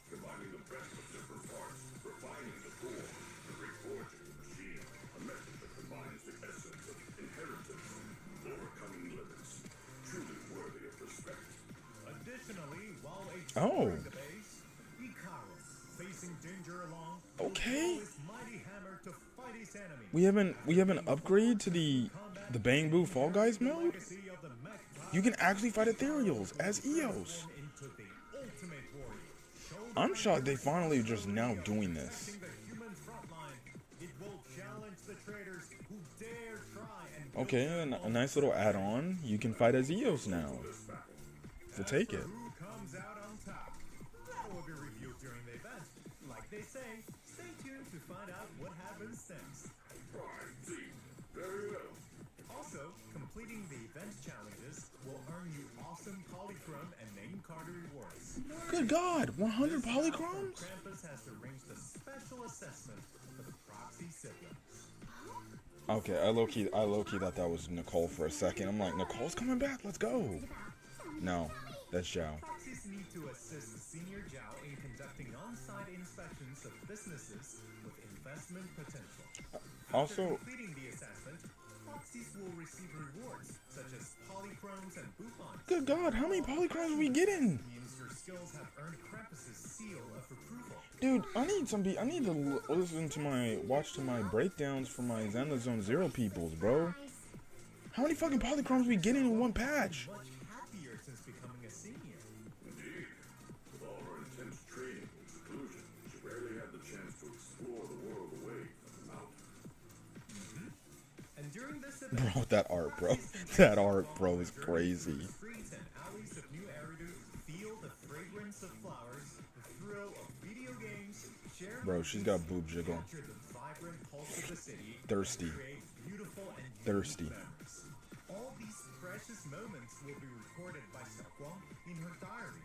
Combining the best of different parts, refining the core, and reforging the machine. A method that combines the essence of inheritance and overcoming limits. Truly worthy of respect. Additionally, while Oh. exploring the base, Ikaro, facing danger along, Okay. uses his mighty hammer to fight his enemies. We have an upgrade to the Bang Boo Fall Guys mode? Legacy of the mech You can actually fight ethereals as Eos. Into the ultimate warrior. I'm shocked they finally just now doing this. Facing the human frontline, it will challenge the traitors who dare try and build Okay, their a nice little add-on. You can fight as Eos now. So take it. who comes out on top. That will be reviewed during the event. Like they say, stay tuned to find out what happens next. Fine, see. Very well. Also, completing the event challenges will earn you awesome polychrome and name card rewards. Good God, 100 polychromes? Krampus has arranged a special assessment for the proxy siblings. Okay, I low-key thought that was Nicole for a second. I'm like, Nicole's coming back, let's go. No, that's Zhao. Proxies need to assist the senior Zhao in conducting on-site inspections of businesses with investment potential. Also, Completing the assessment, proxies will receive rewards such as polychromes and boupons. good God, how many polychromes are we getting? Means your skills have earned Krampus's seal of approval. Dude, I need to listen to watch my breakdowns for my Zenless Zone Zero peoples, bro. How many fucking polychromes are we getting in one patch? Much happier since becoming a senior. Indeed. With all her intense training and seclusion, she rarely had the chance to explore the world away from the mountain. And during this event, Bro, that art, bro. That art, bro, is crazy. streets and alleys of New Eridu feel the fragrance of flowers, the thrill of video games, share Bro, she's got boob jiggle. capture the vibrant pulse of the city, Thirsty. create beautiful and unique Thirsty. memories. All these precious moments will be recorded by Xiaoguang in her diary.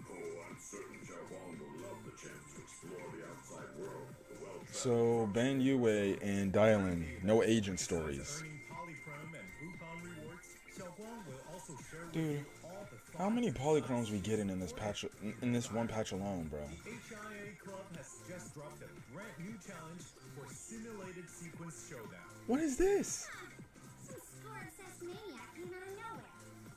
Oh, I'm certain Xiaoguang will love the chance to explore the outside world with the well-traveled. So, Ban Yue and Dylan, no agent stories. Earning polychrome and Wukong rewards, Xiaoguang will also share with Dude, you all the how many polychromes we getting in this patch, in this one patch alone, bro? HIA Club has just dropped a brand new challenge for Simulated Sequence Showdown. What is this? Some score-obsessed maniac came out of nowhere,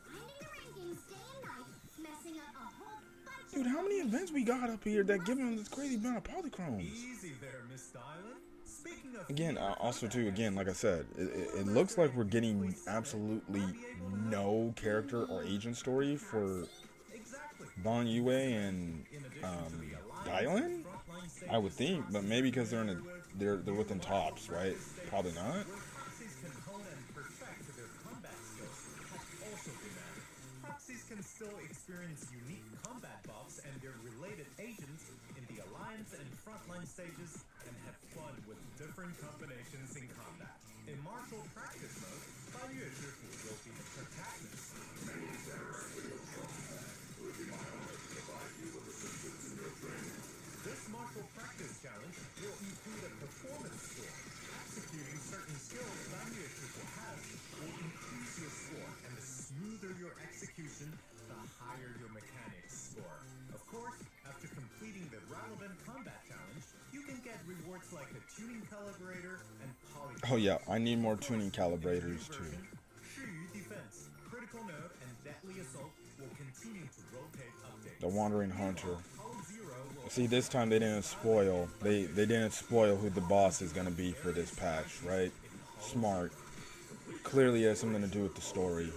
finding the rankings day and night, messing up a whole bunch Dude, how many events we got up here that give him this crazy amount of polychromes? Easy there, Miss Dylan. Speaking of Again, also too, again, like I said, it looks like we're getting absolutely no character or agent story for exactly. Ban Yue and Dylan. I would think, but maybe because they're within tops, right? Probably not. Proxies can hone and perfect their combat skills has also been added. Proxies can still experience unique combat buffs and their related agents in the alliance and frontline stages and have fun with different combinations in combat. In martial practice mode, Ban Yue Shifu will be the protagonist. This martial practice challenge will include a performance score. Executing certain skills Ban Yue Shifu has will increase your score, and the smoother your execution, the higher your mechanics score. Of course, after completing the relevant combat challenge, you can get rewards like a tuning calibrator and poly. Oh yeah, I need more tuning calibrators too. Shiyu Defense, Critical Node, and Deadly Assault will continue to rotate updates. The Wandering Hunter. Poly Zero will See, this time they didn't spoil. They didn't spoil who the boss is gonna be for this patch, right? Smart. Clearly has something to do with the story.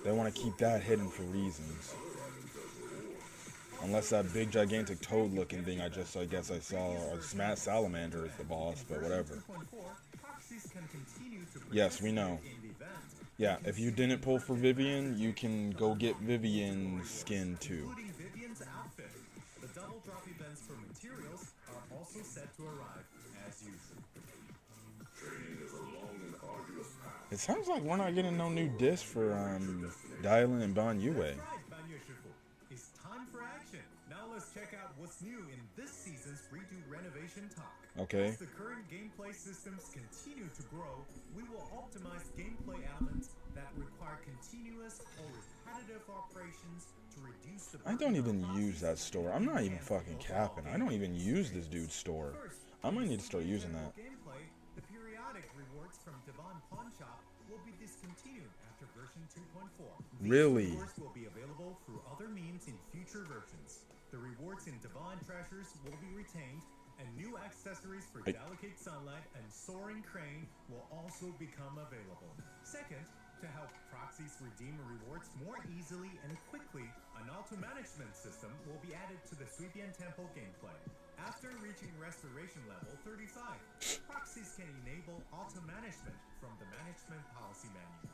They want to keep that hidden for reasons. Unless that big gigantic toad looking thing I guess I saw, or Smash Salamander is the boss, but whatever. 2.4, proxies can continue to Yes, we know. in the event, Yeah, if you didn't pull for Vivian, you can go get Vivian's skin too. including Vivian's outfit. The double drop events for materials are also set to arrive as usual. Training is a long and arduous path. It sounds like we're not getting no new disc for Dylan and Ban Yue. Right, Ban Yue Shifu. It's time for action. Now let's check out what's new in this season's redo renovation talk. Okay. As the current gameplay systems continue to grow, we will optimize gameplay elements that require continuous or repetitive operations to reduce the I don't burden even of use that store. I'm not even fucking capping. I don't even use this dude's store. I might need to start using that. Gameplay, the periodic rewards from Devon Pawn Shop will be discontinued after version 2.4. These Really? rewards will be available through other means in future versions. The rewards in Devon Treasures will be retained, and new accessories for Delicate Sunlight and Soaring Crane will also become available. Second, To help proxies redeem rewards more easily and quickly, an auto management system will be added to the Suibian Temple gameplay. After reaching restoration level 35, proxies can enable auto management from the management policy menu.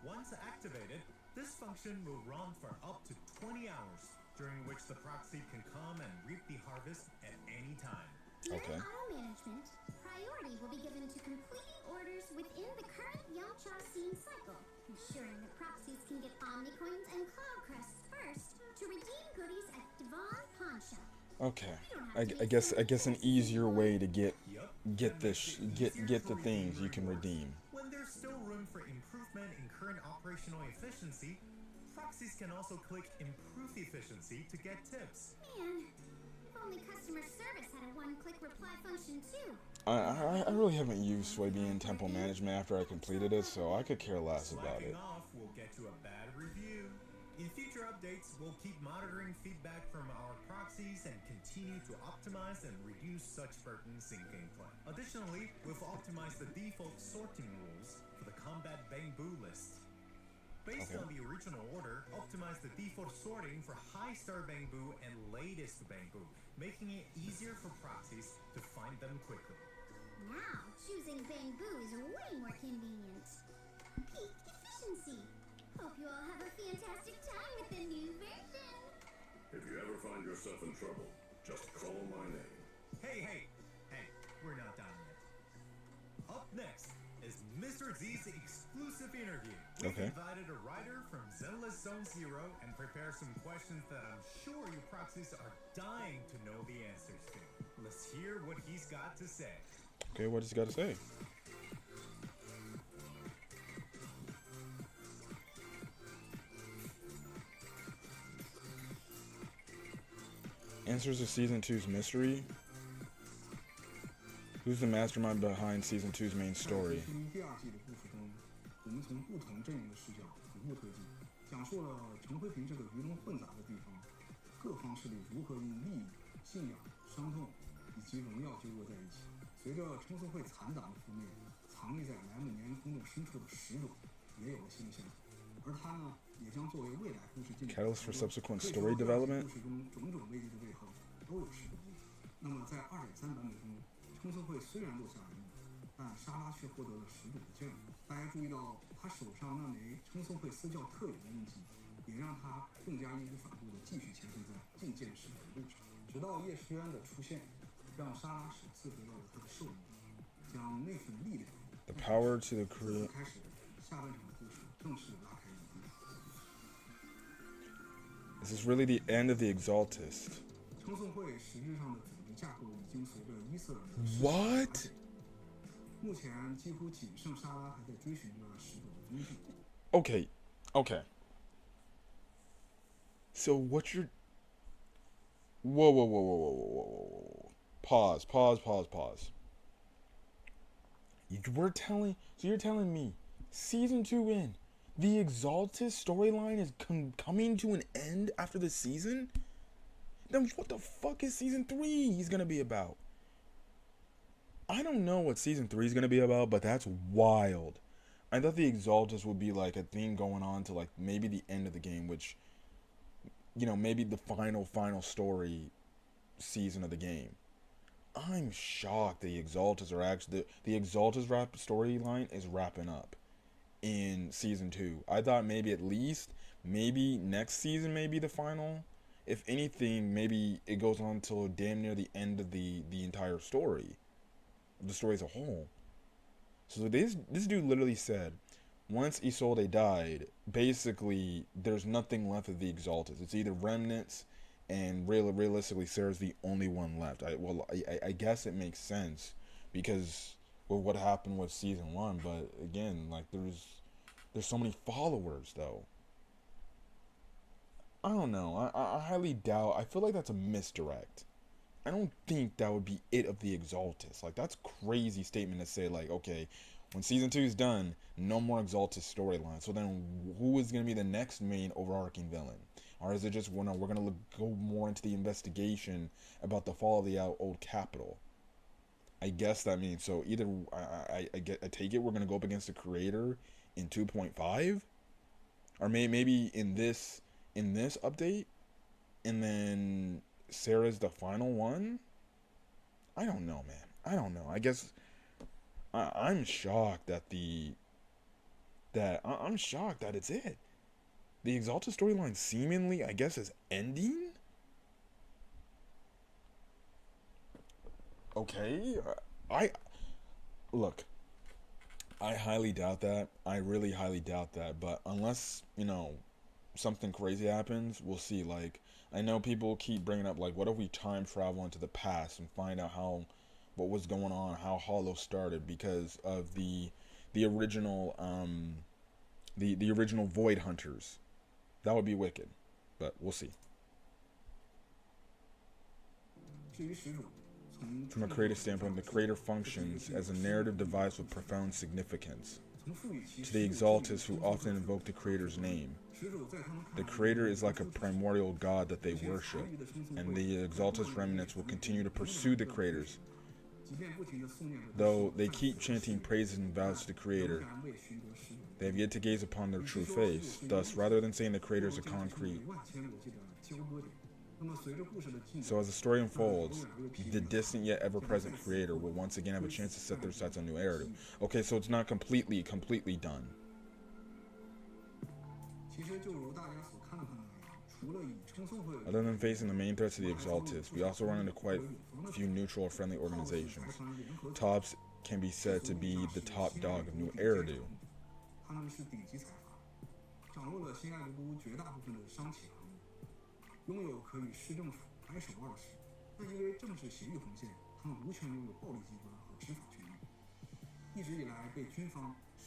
Once activated, this function will run for up to 20 hours, during which the proxy can come and reap the harvest at any time. Okay. During auto management, priority will be given to completing orders within the current Yamcha scene cycle, ensuring that proxies can get Omnicoins and Cloud Crests first to redeem goodies at Devon Pawn Shop. Okay. I guess an easier way to get the things you can redeem. When there's still room for improvement in current operational efficiency, proxies can also click Improve Efficiency to get tips. Man, if only customer service had a one-click reply function too. I really haven't used Suibian Temple Management after I completed it, so I could care less about it. Slacking off will get you a bad review. In future updates, we'll keep monitoring feedback from our proxies and continue to optimize and reduce such burdens in gameplay. Additionally, we've optimized the default sorting rules for the combat Bangbu list. Based on the original order, optimize the default sorting for high star Bangbu and latest Bangbu, making it easier for proxies to find them quickly. Now, choosing Bangbu is way more convenient. Peak efficiency. Hope you all have a fantastic time with the new version. If you ever find yourself in trouble, just call my name. Hey, we're not done yet. Up next is Mr. Z's exclusive interview. We've Okay. invited a writer from Zenless Zone Zero and prepared some questions that I'm sure you proxies are dying to know the answers to. Let's hear what he's got to say. Okay, what does he got to say? Answers to Season 2's mystery? Who's the mastermind behind Season 2's main story? 第二季的故事中，我们从不同阵营的视角逐步推进，讲述了陈辉平这个鱼龙混杂的地方，各方势力如何因利益、信仰、伤痛以及荣耀纠葛在一起。随着称颂会残党的覆灭，藏匿在莱姆年空洞深处的始祖也有了新的线索，而他呢，也将作为未来故事进展 Catalyst for subsequent story development? 故事中种种危机的背后都有实质意义。那么在2.3版本中，称颂会虽然落下了一但莎拉却获得了始祖的眷顾。大家注意到他手上那枚称颂会私教特有的印记，也让他更加义无反顾地继续前进在觐见使者的路上。直到叶诗安的出现，让莎拉首次得到了他的授意，将那份力量 The power to the 自此 create. 开始，下半场的故事正式拉开一步。 This is really the end of the Exaltist. 称颂会实质上的组织架构已经随着伊瑟尔的逝世 What? 目前几乎仅剩莎拉还在追寻着始祖的踪迹。 Okay. So what you're... Whoa. Pause. You're telling me Season 2 in, the Exaltist storyline is coming to an end after the season? Then what the fuck is Season 3 he's gonna be about? I don't know what Season 3 is gonna be about, but that's wild. I thought the Exaltist would be like a thing going on to like maybe the end of the game, which, you know, maybe the final story season of the game. I'm shocked the Exaltist are actually the Exaltist rap storyline is wrapping up in Season 2. I thought maybe at least maybe next season may be the final. If anything, maybe it goes on till damn near the end of the entire story, the story as a whole. So this dude literally said, once Isolde died, basically there's nothing left of the Exaltist. It's either remnants, and realistically, Sarah's the only one left. I guess it makes sense because with what happened with Season 1, but again, like there's so many followers though. I don't know. I highly doubt. I feel like that's a misdirect. I don't think that would be it of the Exaltist. Like, that's crazy statement to say, like, okay, when Season 2 is done, no more Exaltist storyline. So then who is going to be the next main overarching villain? Or is it just, well, no, we're going to go more into the investigation about the fall of the old capital? I guess that means, so either, I take it we're going to go up against the creator in 2.5, or maybe in this update, and then Sarah's the final one. I don't know, man. I don't know. I guess I'm shocked that I'm shocked that it's it. The Exalted storyline seemingly, I guess, is ending. Okay, I look. I highly doubt that. I really highly doubt that. But unless, something crazy happens, we'll see. Like, I know people keep bringing up, like, what if we time travel into the past and find out what was going on, how Hollow started, because of the original, the original Void Hunters. That would be wicked. But we'll see. From a creative standpoint, the creator functions as a narrative device with profound significance. To the Exaltists who often invoke the creator's name, the creator is like a primordial god that they worship, and the Exaltist remnants will continue to pursue the creators. Though they keep chanting praises and vows to the creator, they have yet to gaze upon their true face. Thus, rather than saying the creator is a concrete, so as the story unfolds, the distant yet ever-present creator will once again have a chance to set their sights on New Eridu. Okay, so it's not completely done. Other than facing the main threats of the Exaltists, we also run into quite a few neutral or friendly organizations. TOPS can be said to be the top dog of New Eridu.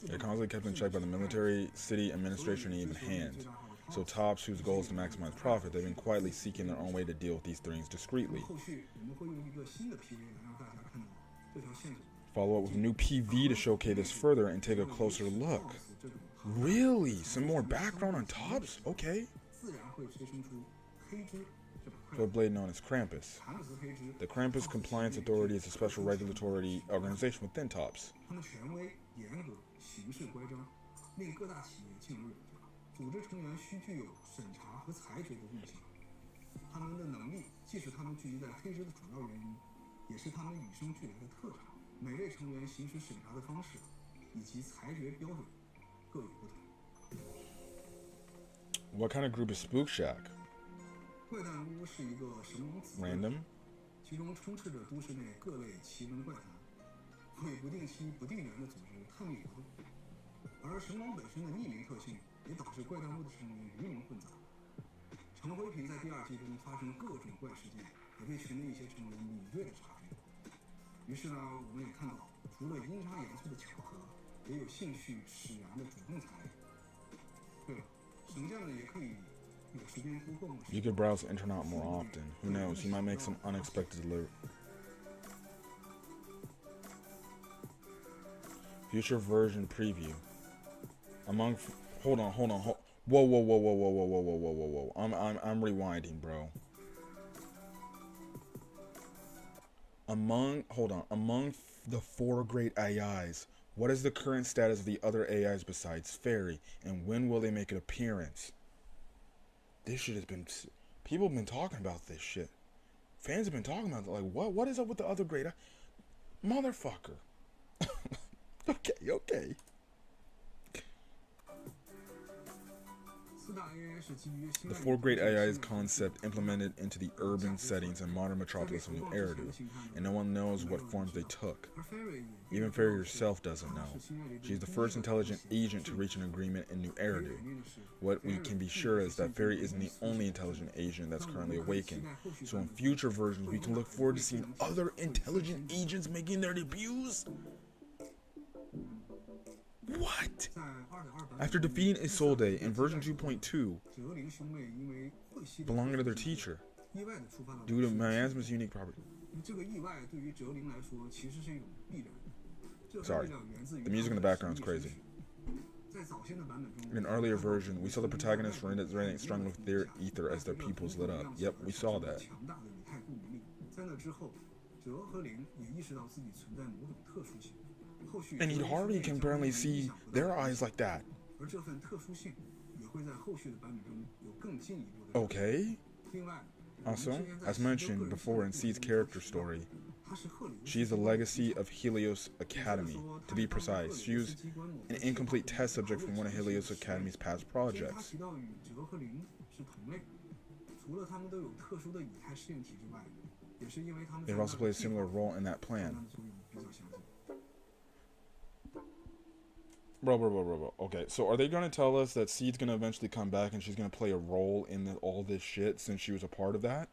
They're constantly kept in check by the military, city, administration, and even hand. So TOPS, whose goal is to maximize profit, they've been quietly seeking their own way to deal with these things discreetly. Follow up with a new PV to showcase this further and take a closer look. Really? Some more background on TOPS? Okay. The blade known as Krampus. The Krampus Compliance Authority is a special regulatory organization within TOPS. What kind of group is Spook Shack? Random? You could browse the internet more often. Who knows? You might make some unexpected loot. Future version preview. Hold on. Whoa. I'm rewinding, bro. Among the 4 great AIs, what is the current status of the other AIs besides Fairy, and when will they make an appearance? This shit has been... People have been talking about this shit. Fans have been talking about it. Like, what is up with the other great... Motherfucker. Okay. The 4 great AIs concept implemented into the urban settings and modern metropolis of New Eridu, and no one knows what forms they took. Even Fairy herself doesn't know. She's the first intelligent agent to reach an agreement in New Eridu. What we can be sure is that Fairy isn't the only intelligent agent that's currently awakened, so in future versions we can look forward to seeing other intelligent agents making their debuts? What? After defeating Isolde in version 2.2, belonging to their teacher, due to miasma's unique property. Sorry, the music in the background is crazy. In an earlier version, we saw the protagonists resonating strongly with their ether as their pupils lit up. Yep, we saw that. 后续 And Hidari can barely see their eyes like that. 而这份特殊性也会在后续的版本中有更进一步的。Okay. 另外， Also, as mentioned before in Seed's character story, she is the legacy of Helios Academy. To be precise, she was an incomplete test subject from one of Helios Academy's past projects. 提到与哲和灵是同类，除了他们都有特殊的以太适应体之外，也是因为他们 They've also played a similar role in that plan. 比较相近。 Bro. Okay, so are they going to tell us that Seed's going to eventually come back and she's going to play a role in all this shit since she was a part of that?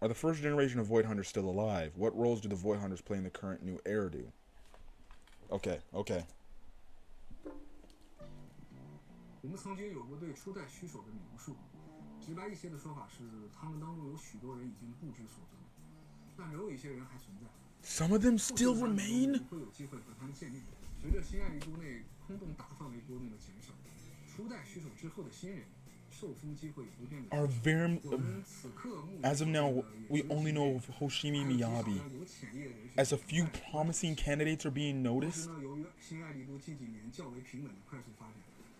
Are the first generation of Void Hunters still alive? What roles do the Void Hunters play in the current new era do? Okay. 我们曾经有过对初代虚手的描述，直白一些的说法是，他们当中有许多人已经不知所踪，但仍有一些人还存在。 Some of them still remain? 会有机会和他们见面。随着新爱丽都内空洞大范围波动的减少，初代虚手之后的新人受封机会也会变得。 Are very... As of now, we only know of Hoshimi Miyabi. As a few promising candidates are being noticed. 由于新爱丽都近几年较为平稳的快速发展，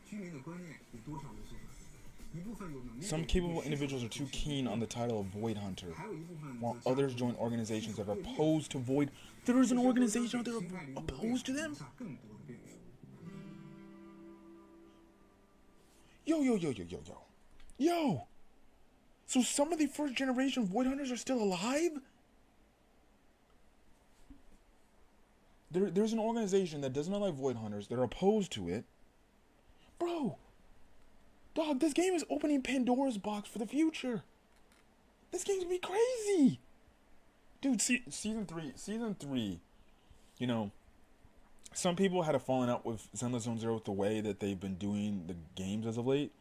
居民的观念也多少有所改变。一部分有能力。 Some capable individuals are too keen on the title of Void Hunter, while others join organizations that are opposed to Void. There is an organization out there opposed to them? Yo! So some of the first generation Void Hunters are still alive? There's an organization that does not like Void Hunters. They're opposed to it. Bro! Dog, this game is opening Pandora's box for the future. This game's gonna be crazy! Dude, season 3, you know, some people had a falling out with Zenless Zone Zero with the way that they've been doing the games as of late.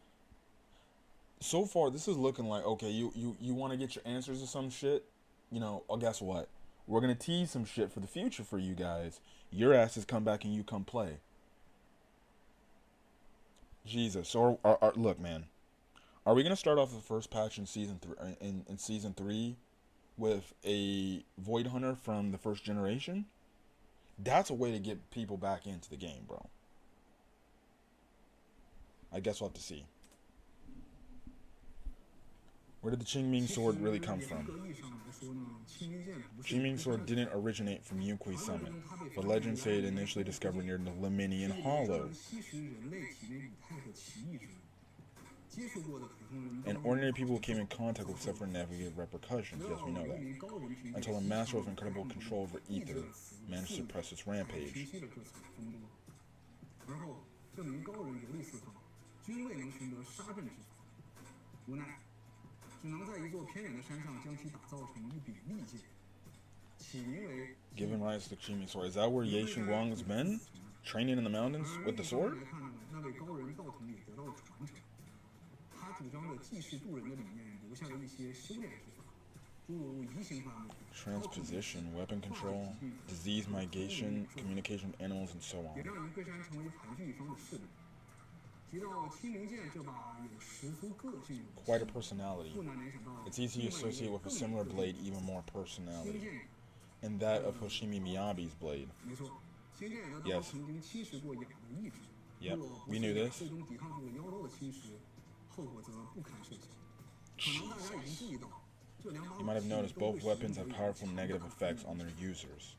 So far, this is looking like, okay, you want to get your answers to some shit? You know, oh, guess what? We're going to tease some shit for the future for you guys. Your asses come back and you come play. Jesus. So, look, man. Are we going to start off the first patch in Season 3 with a Void Hunter from the first generation? That's a way to get people back into the game, bro. I guess we'll have to see. Where did the Qingming sword really come from? Qingming sword didn't originate from Yunqui Summit, but legends say it initially discovered near the Leminian Hollow. And ordinary people came in contact with suffered negative repercussions, yes, we know that, until a master with incredible control over ether managed to suppress its rampage. Given rise to the Qingming sword, is that where Ye Xingguang's been? Training in the mountains with the sword? Transposition, weapon control, disease mitigation, communication with animals, and so on. Quite a personality. It's easy to associate with a similar blade even more personality. And that of Hoshimi Miyabi's blade. Yes. Yep, we knew this. Jesus. You might have noticed both weapons have powerful negative effects on their users.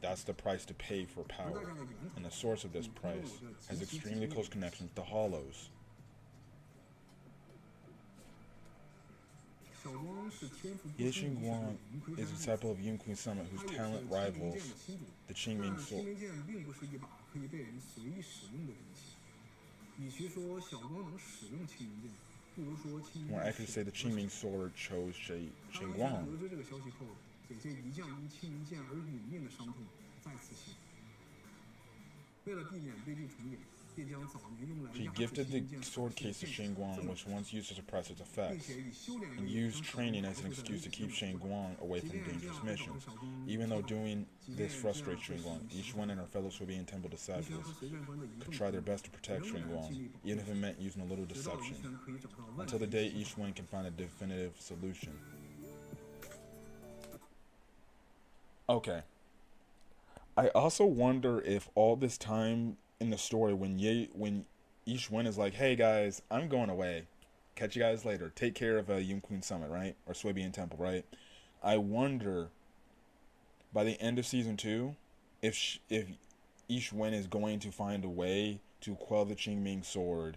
That's the price to pay for power, and the source of this price has extremely close connections to hollows. Ye Xingguang is a disciple of Yunqui Summit whose talent rivals the Qingming sword. More accurately say the Qingming sword chose Xingguang. She gifted the sword case to Xingguang, which once used to suppress its effects, and used training as an excuse to keep Xingguang away from dangerous missions. Even though doing this frustrates Xingguang, each one and her fellow Soviet Temple disciples could try their best to protect Xingguang, even if it meant using a little deception, until the day each one can find a definitive solution. Okay. I also wonder if all this time in the story, when Ish Wen is like, "Hey guys, I'm going away. Catch you guys later. Take care of Yum Queen Summit, right? Or Swabian Temple, right?" I wonder by the end of season 2 if Ish Wen is going to find a way to quell the Qingming sword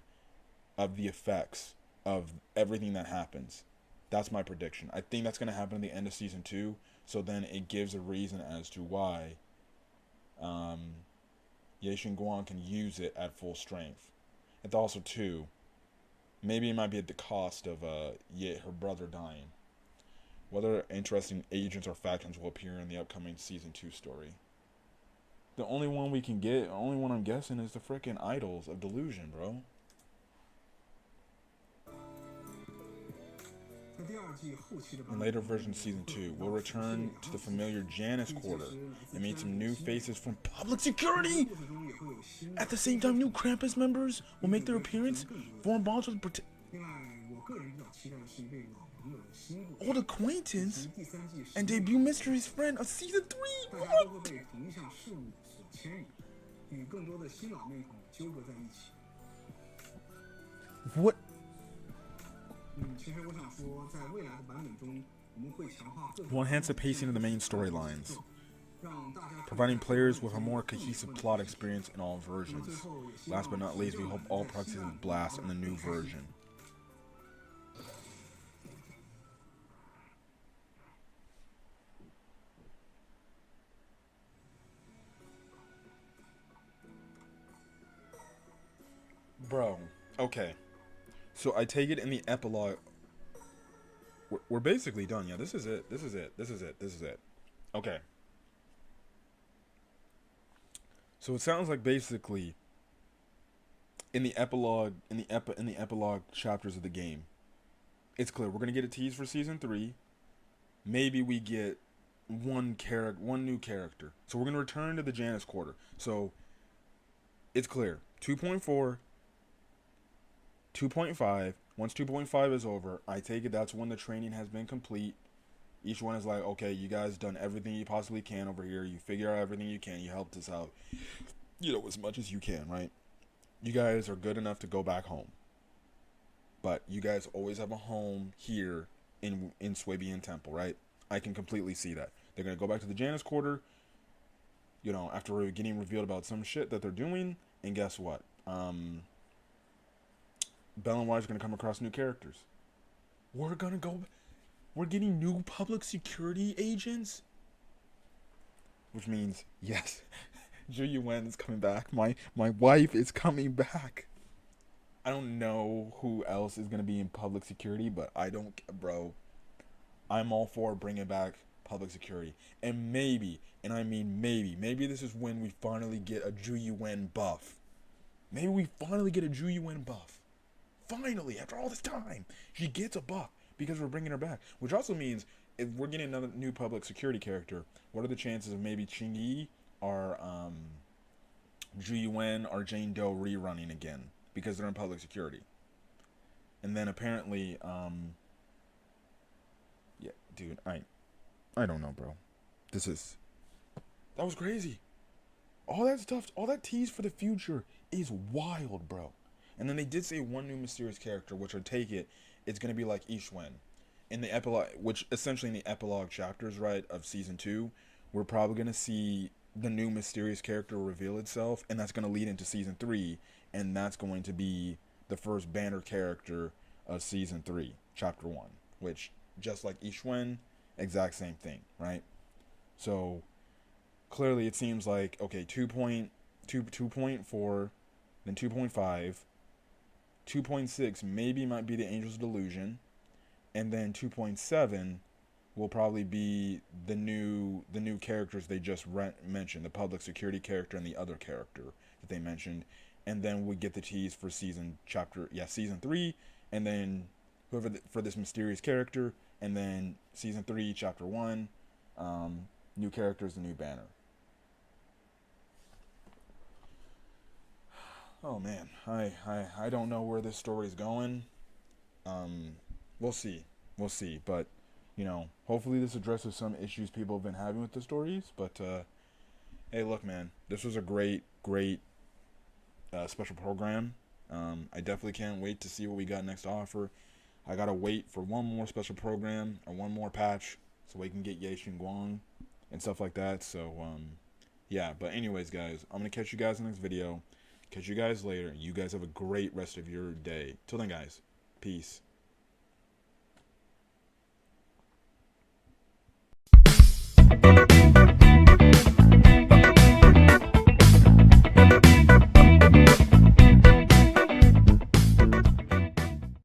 of the effects of everything that happens. That's my prediction. I think that's going to happen at the end of season 2. So then it gives a reason as to why Ye Guan can use it at full strength. And also, too, maybe it might be at the cost of her brother dying. What other interesting agents or factions will appear in the upcoming season 2 story? The only one we can get, only one I'm guessing, is the frickin' Idols of Delusion, bro. In later versions of season 2, we'll return to the familiar Janus Quarter and meet some new faces from public security. At the same time, new Krampus members will make their appearance, form bonds with old acquaintance, and debut mystery's friend of season 3. What? Will enhance the pacing of the main storylines, providing players with a more cohesive plot experience in all versions. Last but not least, we hope all proxies will blast in the new version. Bro, okay. So I take it in the epilogue. We're basically done. Yeah, this is it. This is it. This is it. This is it. Okay. So it sounds like basically in the epilogue, in the epilogue chapters of the game, it's clear we're gonna get a tease for season 3. Maybe we get one new character. So we're gonna return to the Janus Quarter. So it's clear. 2.4. 2.5. Once 2.5 is over, I take it that's when the training has been complete. Each one is like, okay, you guys done everything you possibly can over here. You figure out everything you can. You helped us out, as much as you can, right? You guys are good enough to go back home. But you guys always have a home here in Swabian Temple, right? I can completely see that. They're going to go back to the Janus Quarter, after getting revealed about some shit that they're doing. And guess what? Bell and Wise are going to come across new characters. We're getting new public security agents? Which means, yes, Zhu Yuan is coming back. My wife is coming back. I don't know who else is going to be in public security, but bro. I'm all for bringing back public security. And maybe this is when we finally get a Zhu Yuan buff. Maybe we finally get a Zhu Yuan buff. Finally, after all this time, she gets a buff because we're bringing her back. Which also means if we're getting another new public security character, what are the chances of maybe Qing Yi or Zhu Yuan or Jane Doe rerunning again because they're in public security? And then apparently, yeah, dude, I don't know, bro. That was crazy. All that stuff, all that tease for the future is wild, bro. And then they did say one new mysterious character, which I take it's going to be like Ish Wen. In the epilogue, which essentially in the epilogue chapters, right, of season 2, we're probably going to see the new mysterious character reveal itself, and that's going to lead into season 3, and that's going to be the first banner character of season 3, chapter 1, which, just like Ish Wen, exact same thing, right? So, clearly it seems like, okay, 2.4, then 2.5, 2.6 maybe might be the Angel's Delusion, and then 2.7 will probably be the new characters they just mentioned, the public security character and the other character that they mentioned, and then we get the tease for season 3, and then whoever for this mysterious character, and then season 3, chapter 1, new characters, the new banner. Oh man, I don't know where this story is going. We'll see, but hopefully this addresses some issues people have been having with the stories. But Hey, look, man, this was a great, great special program. I definitely can't wait to see what we got next to offer. I gotta wait for one more special program or one more patch so we can get Ye Guang and stuff like that. So, yeah. But anyways, guys, I'm gonna catch you guys in the next video. Catch you guys later. You guys have a great rest of your day. Till then, guys, peace.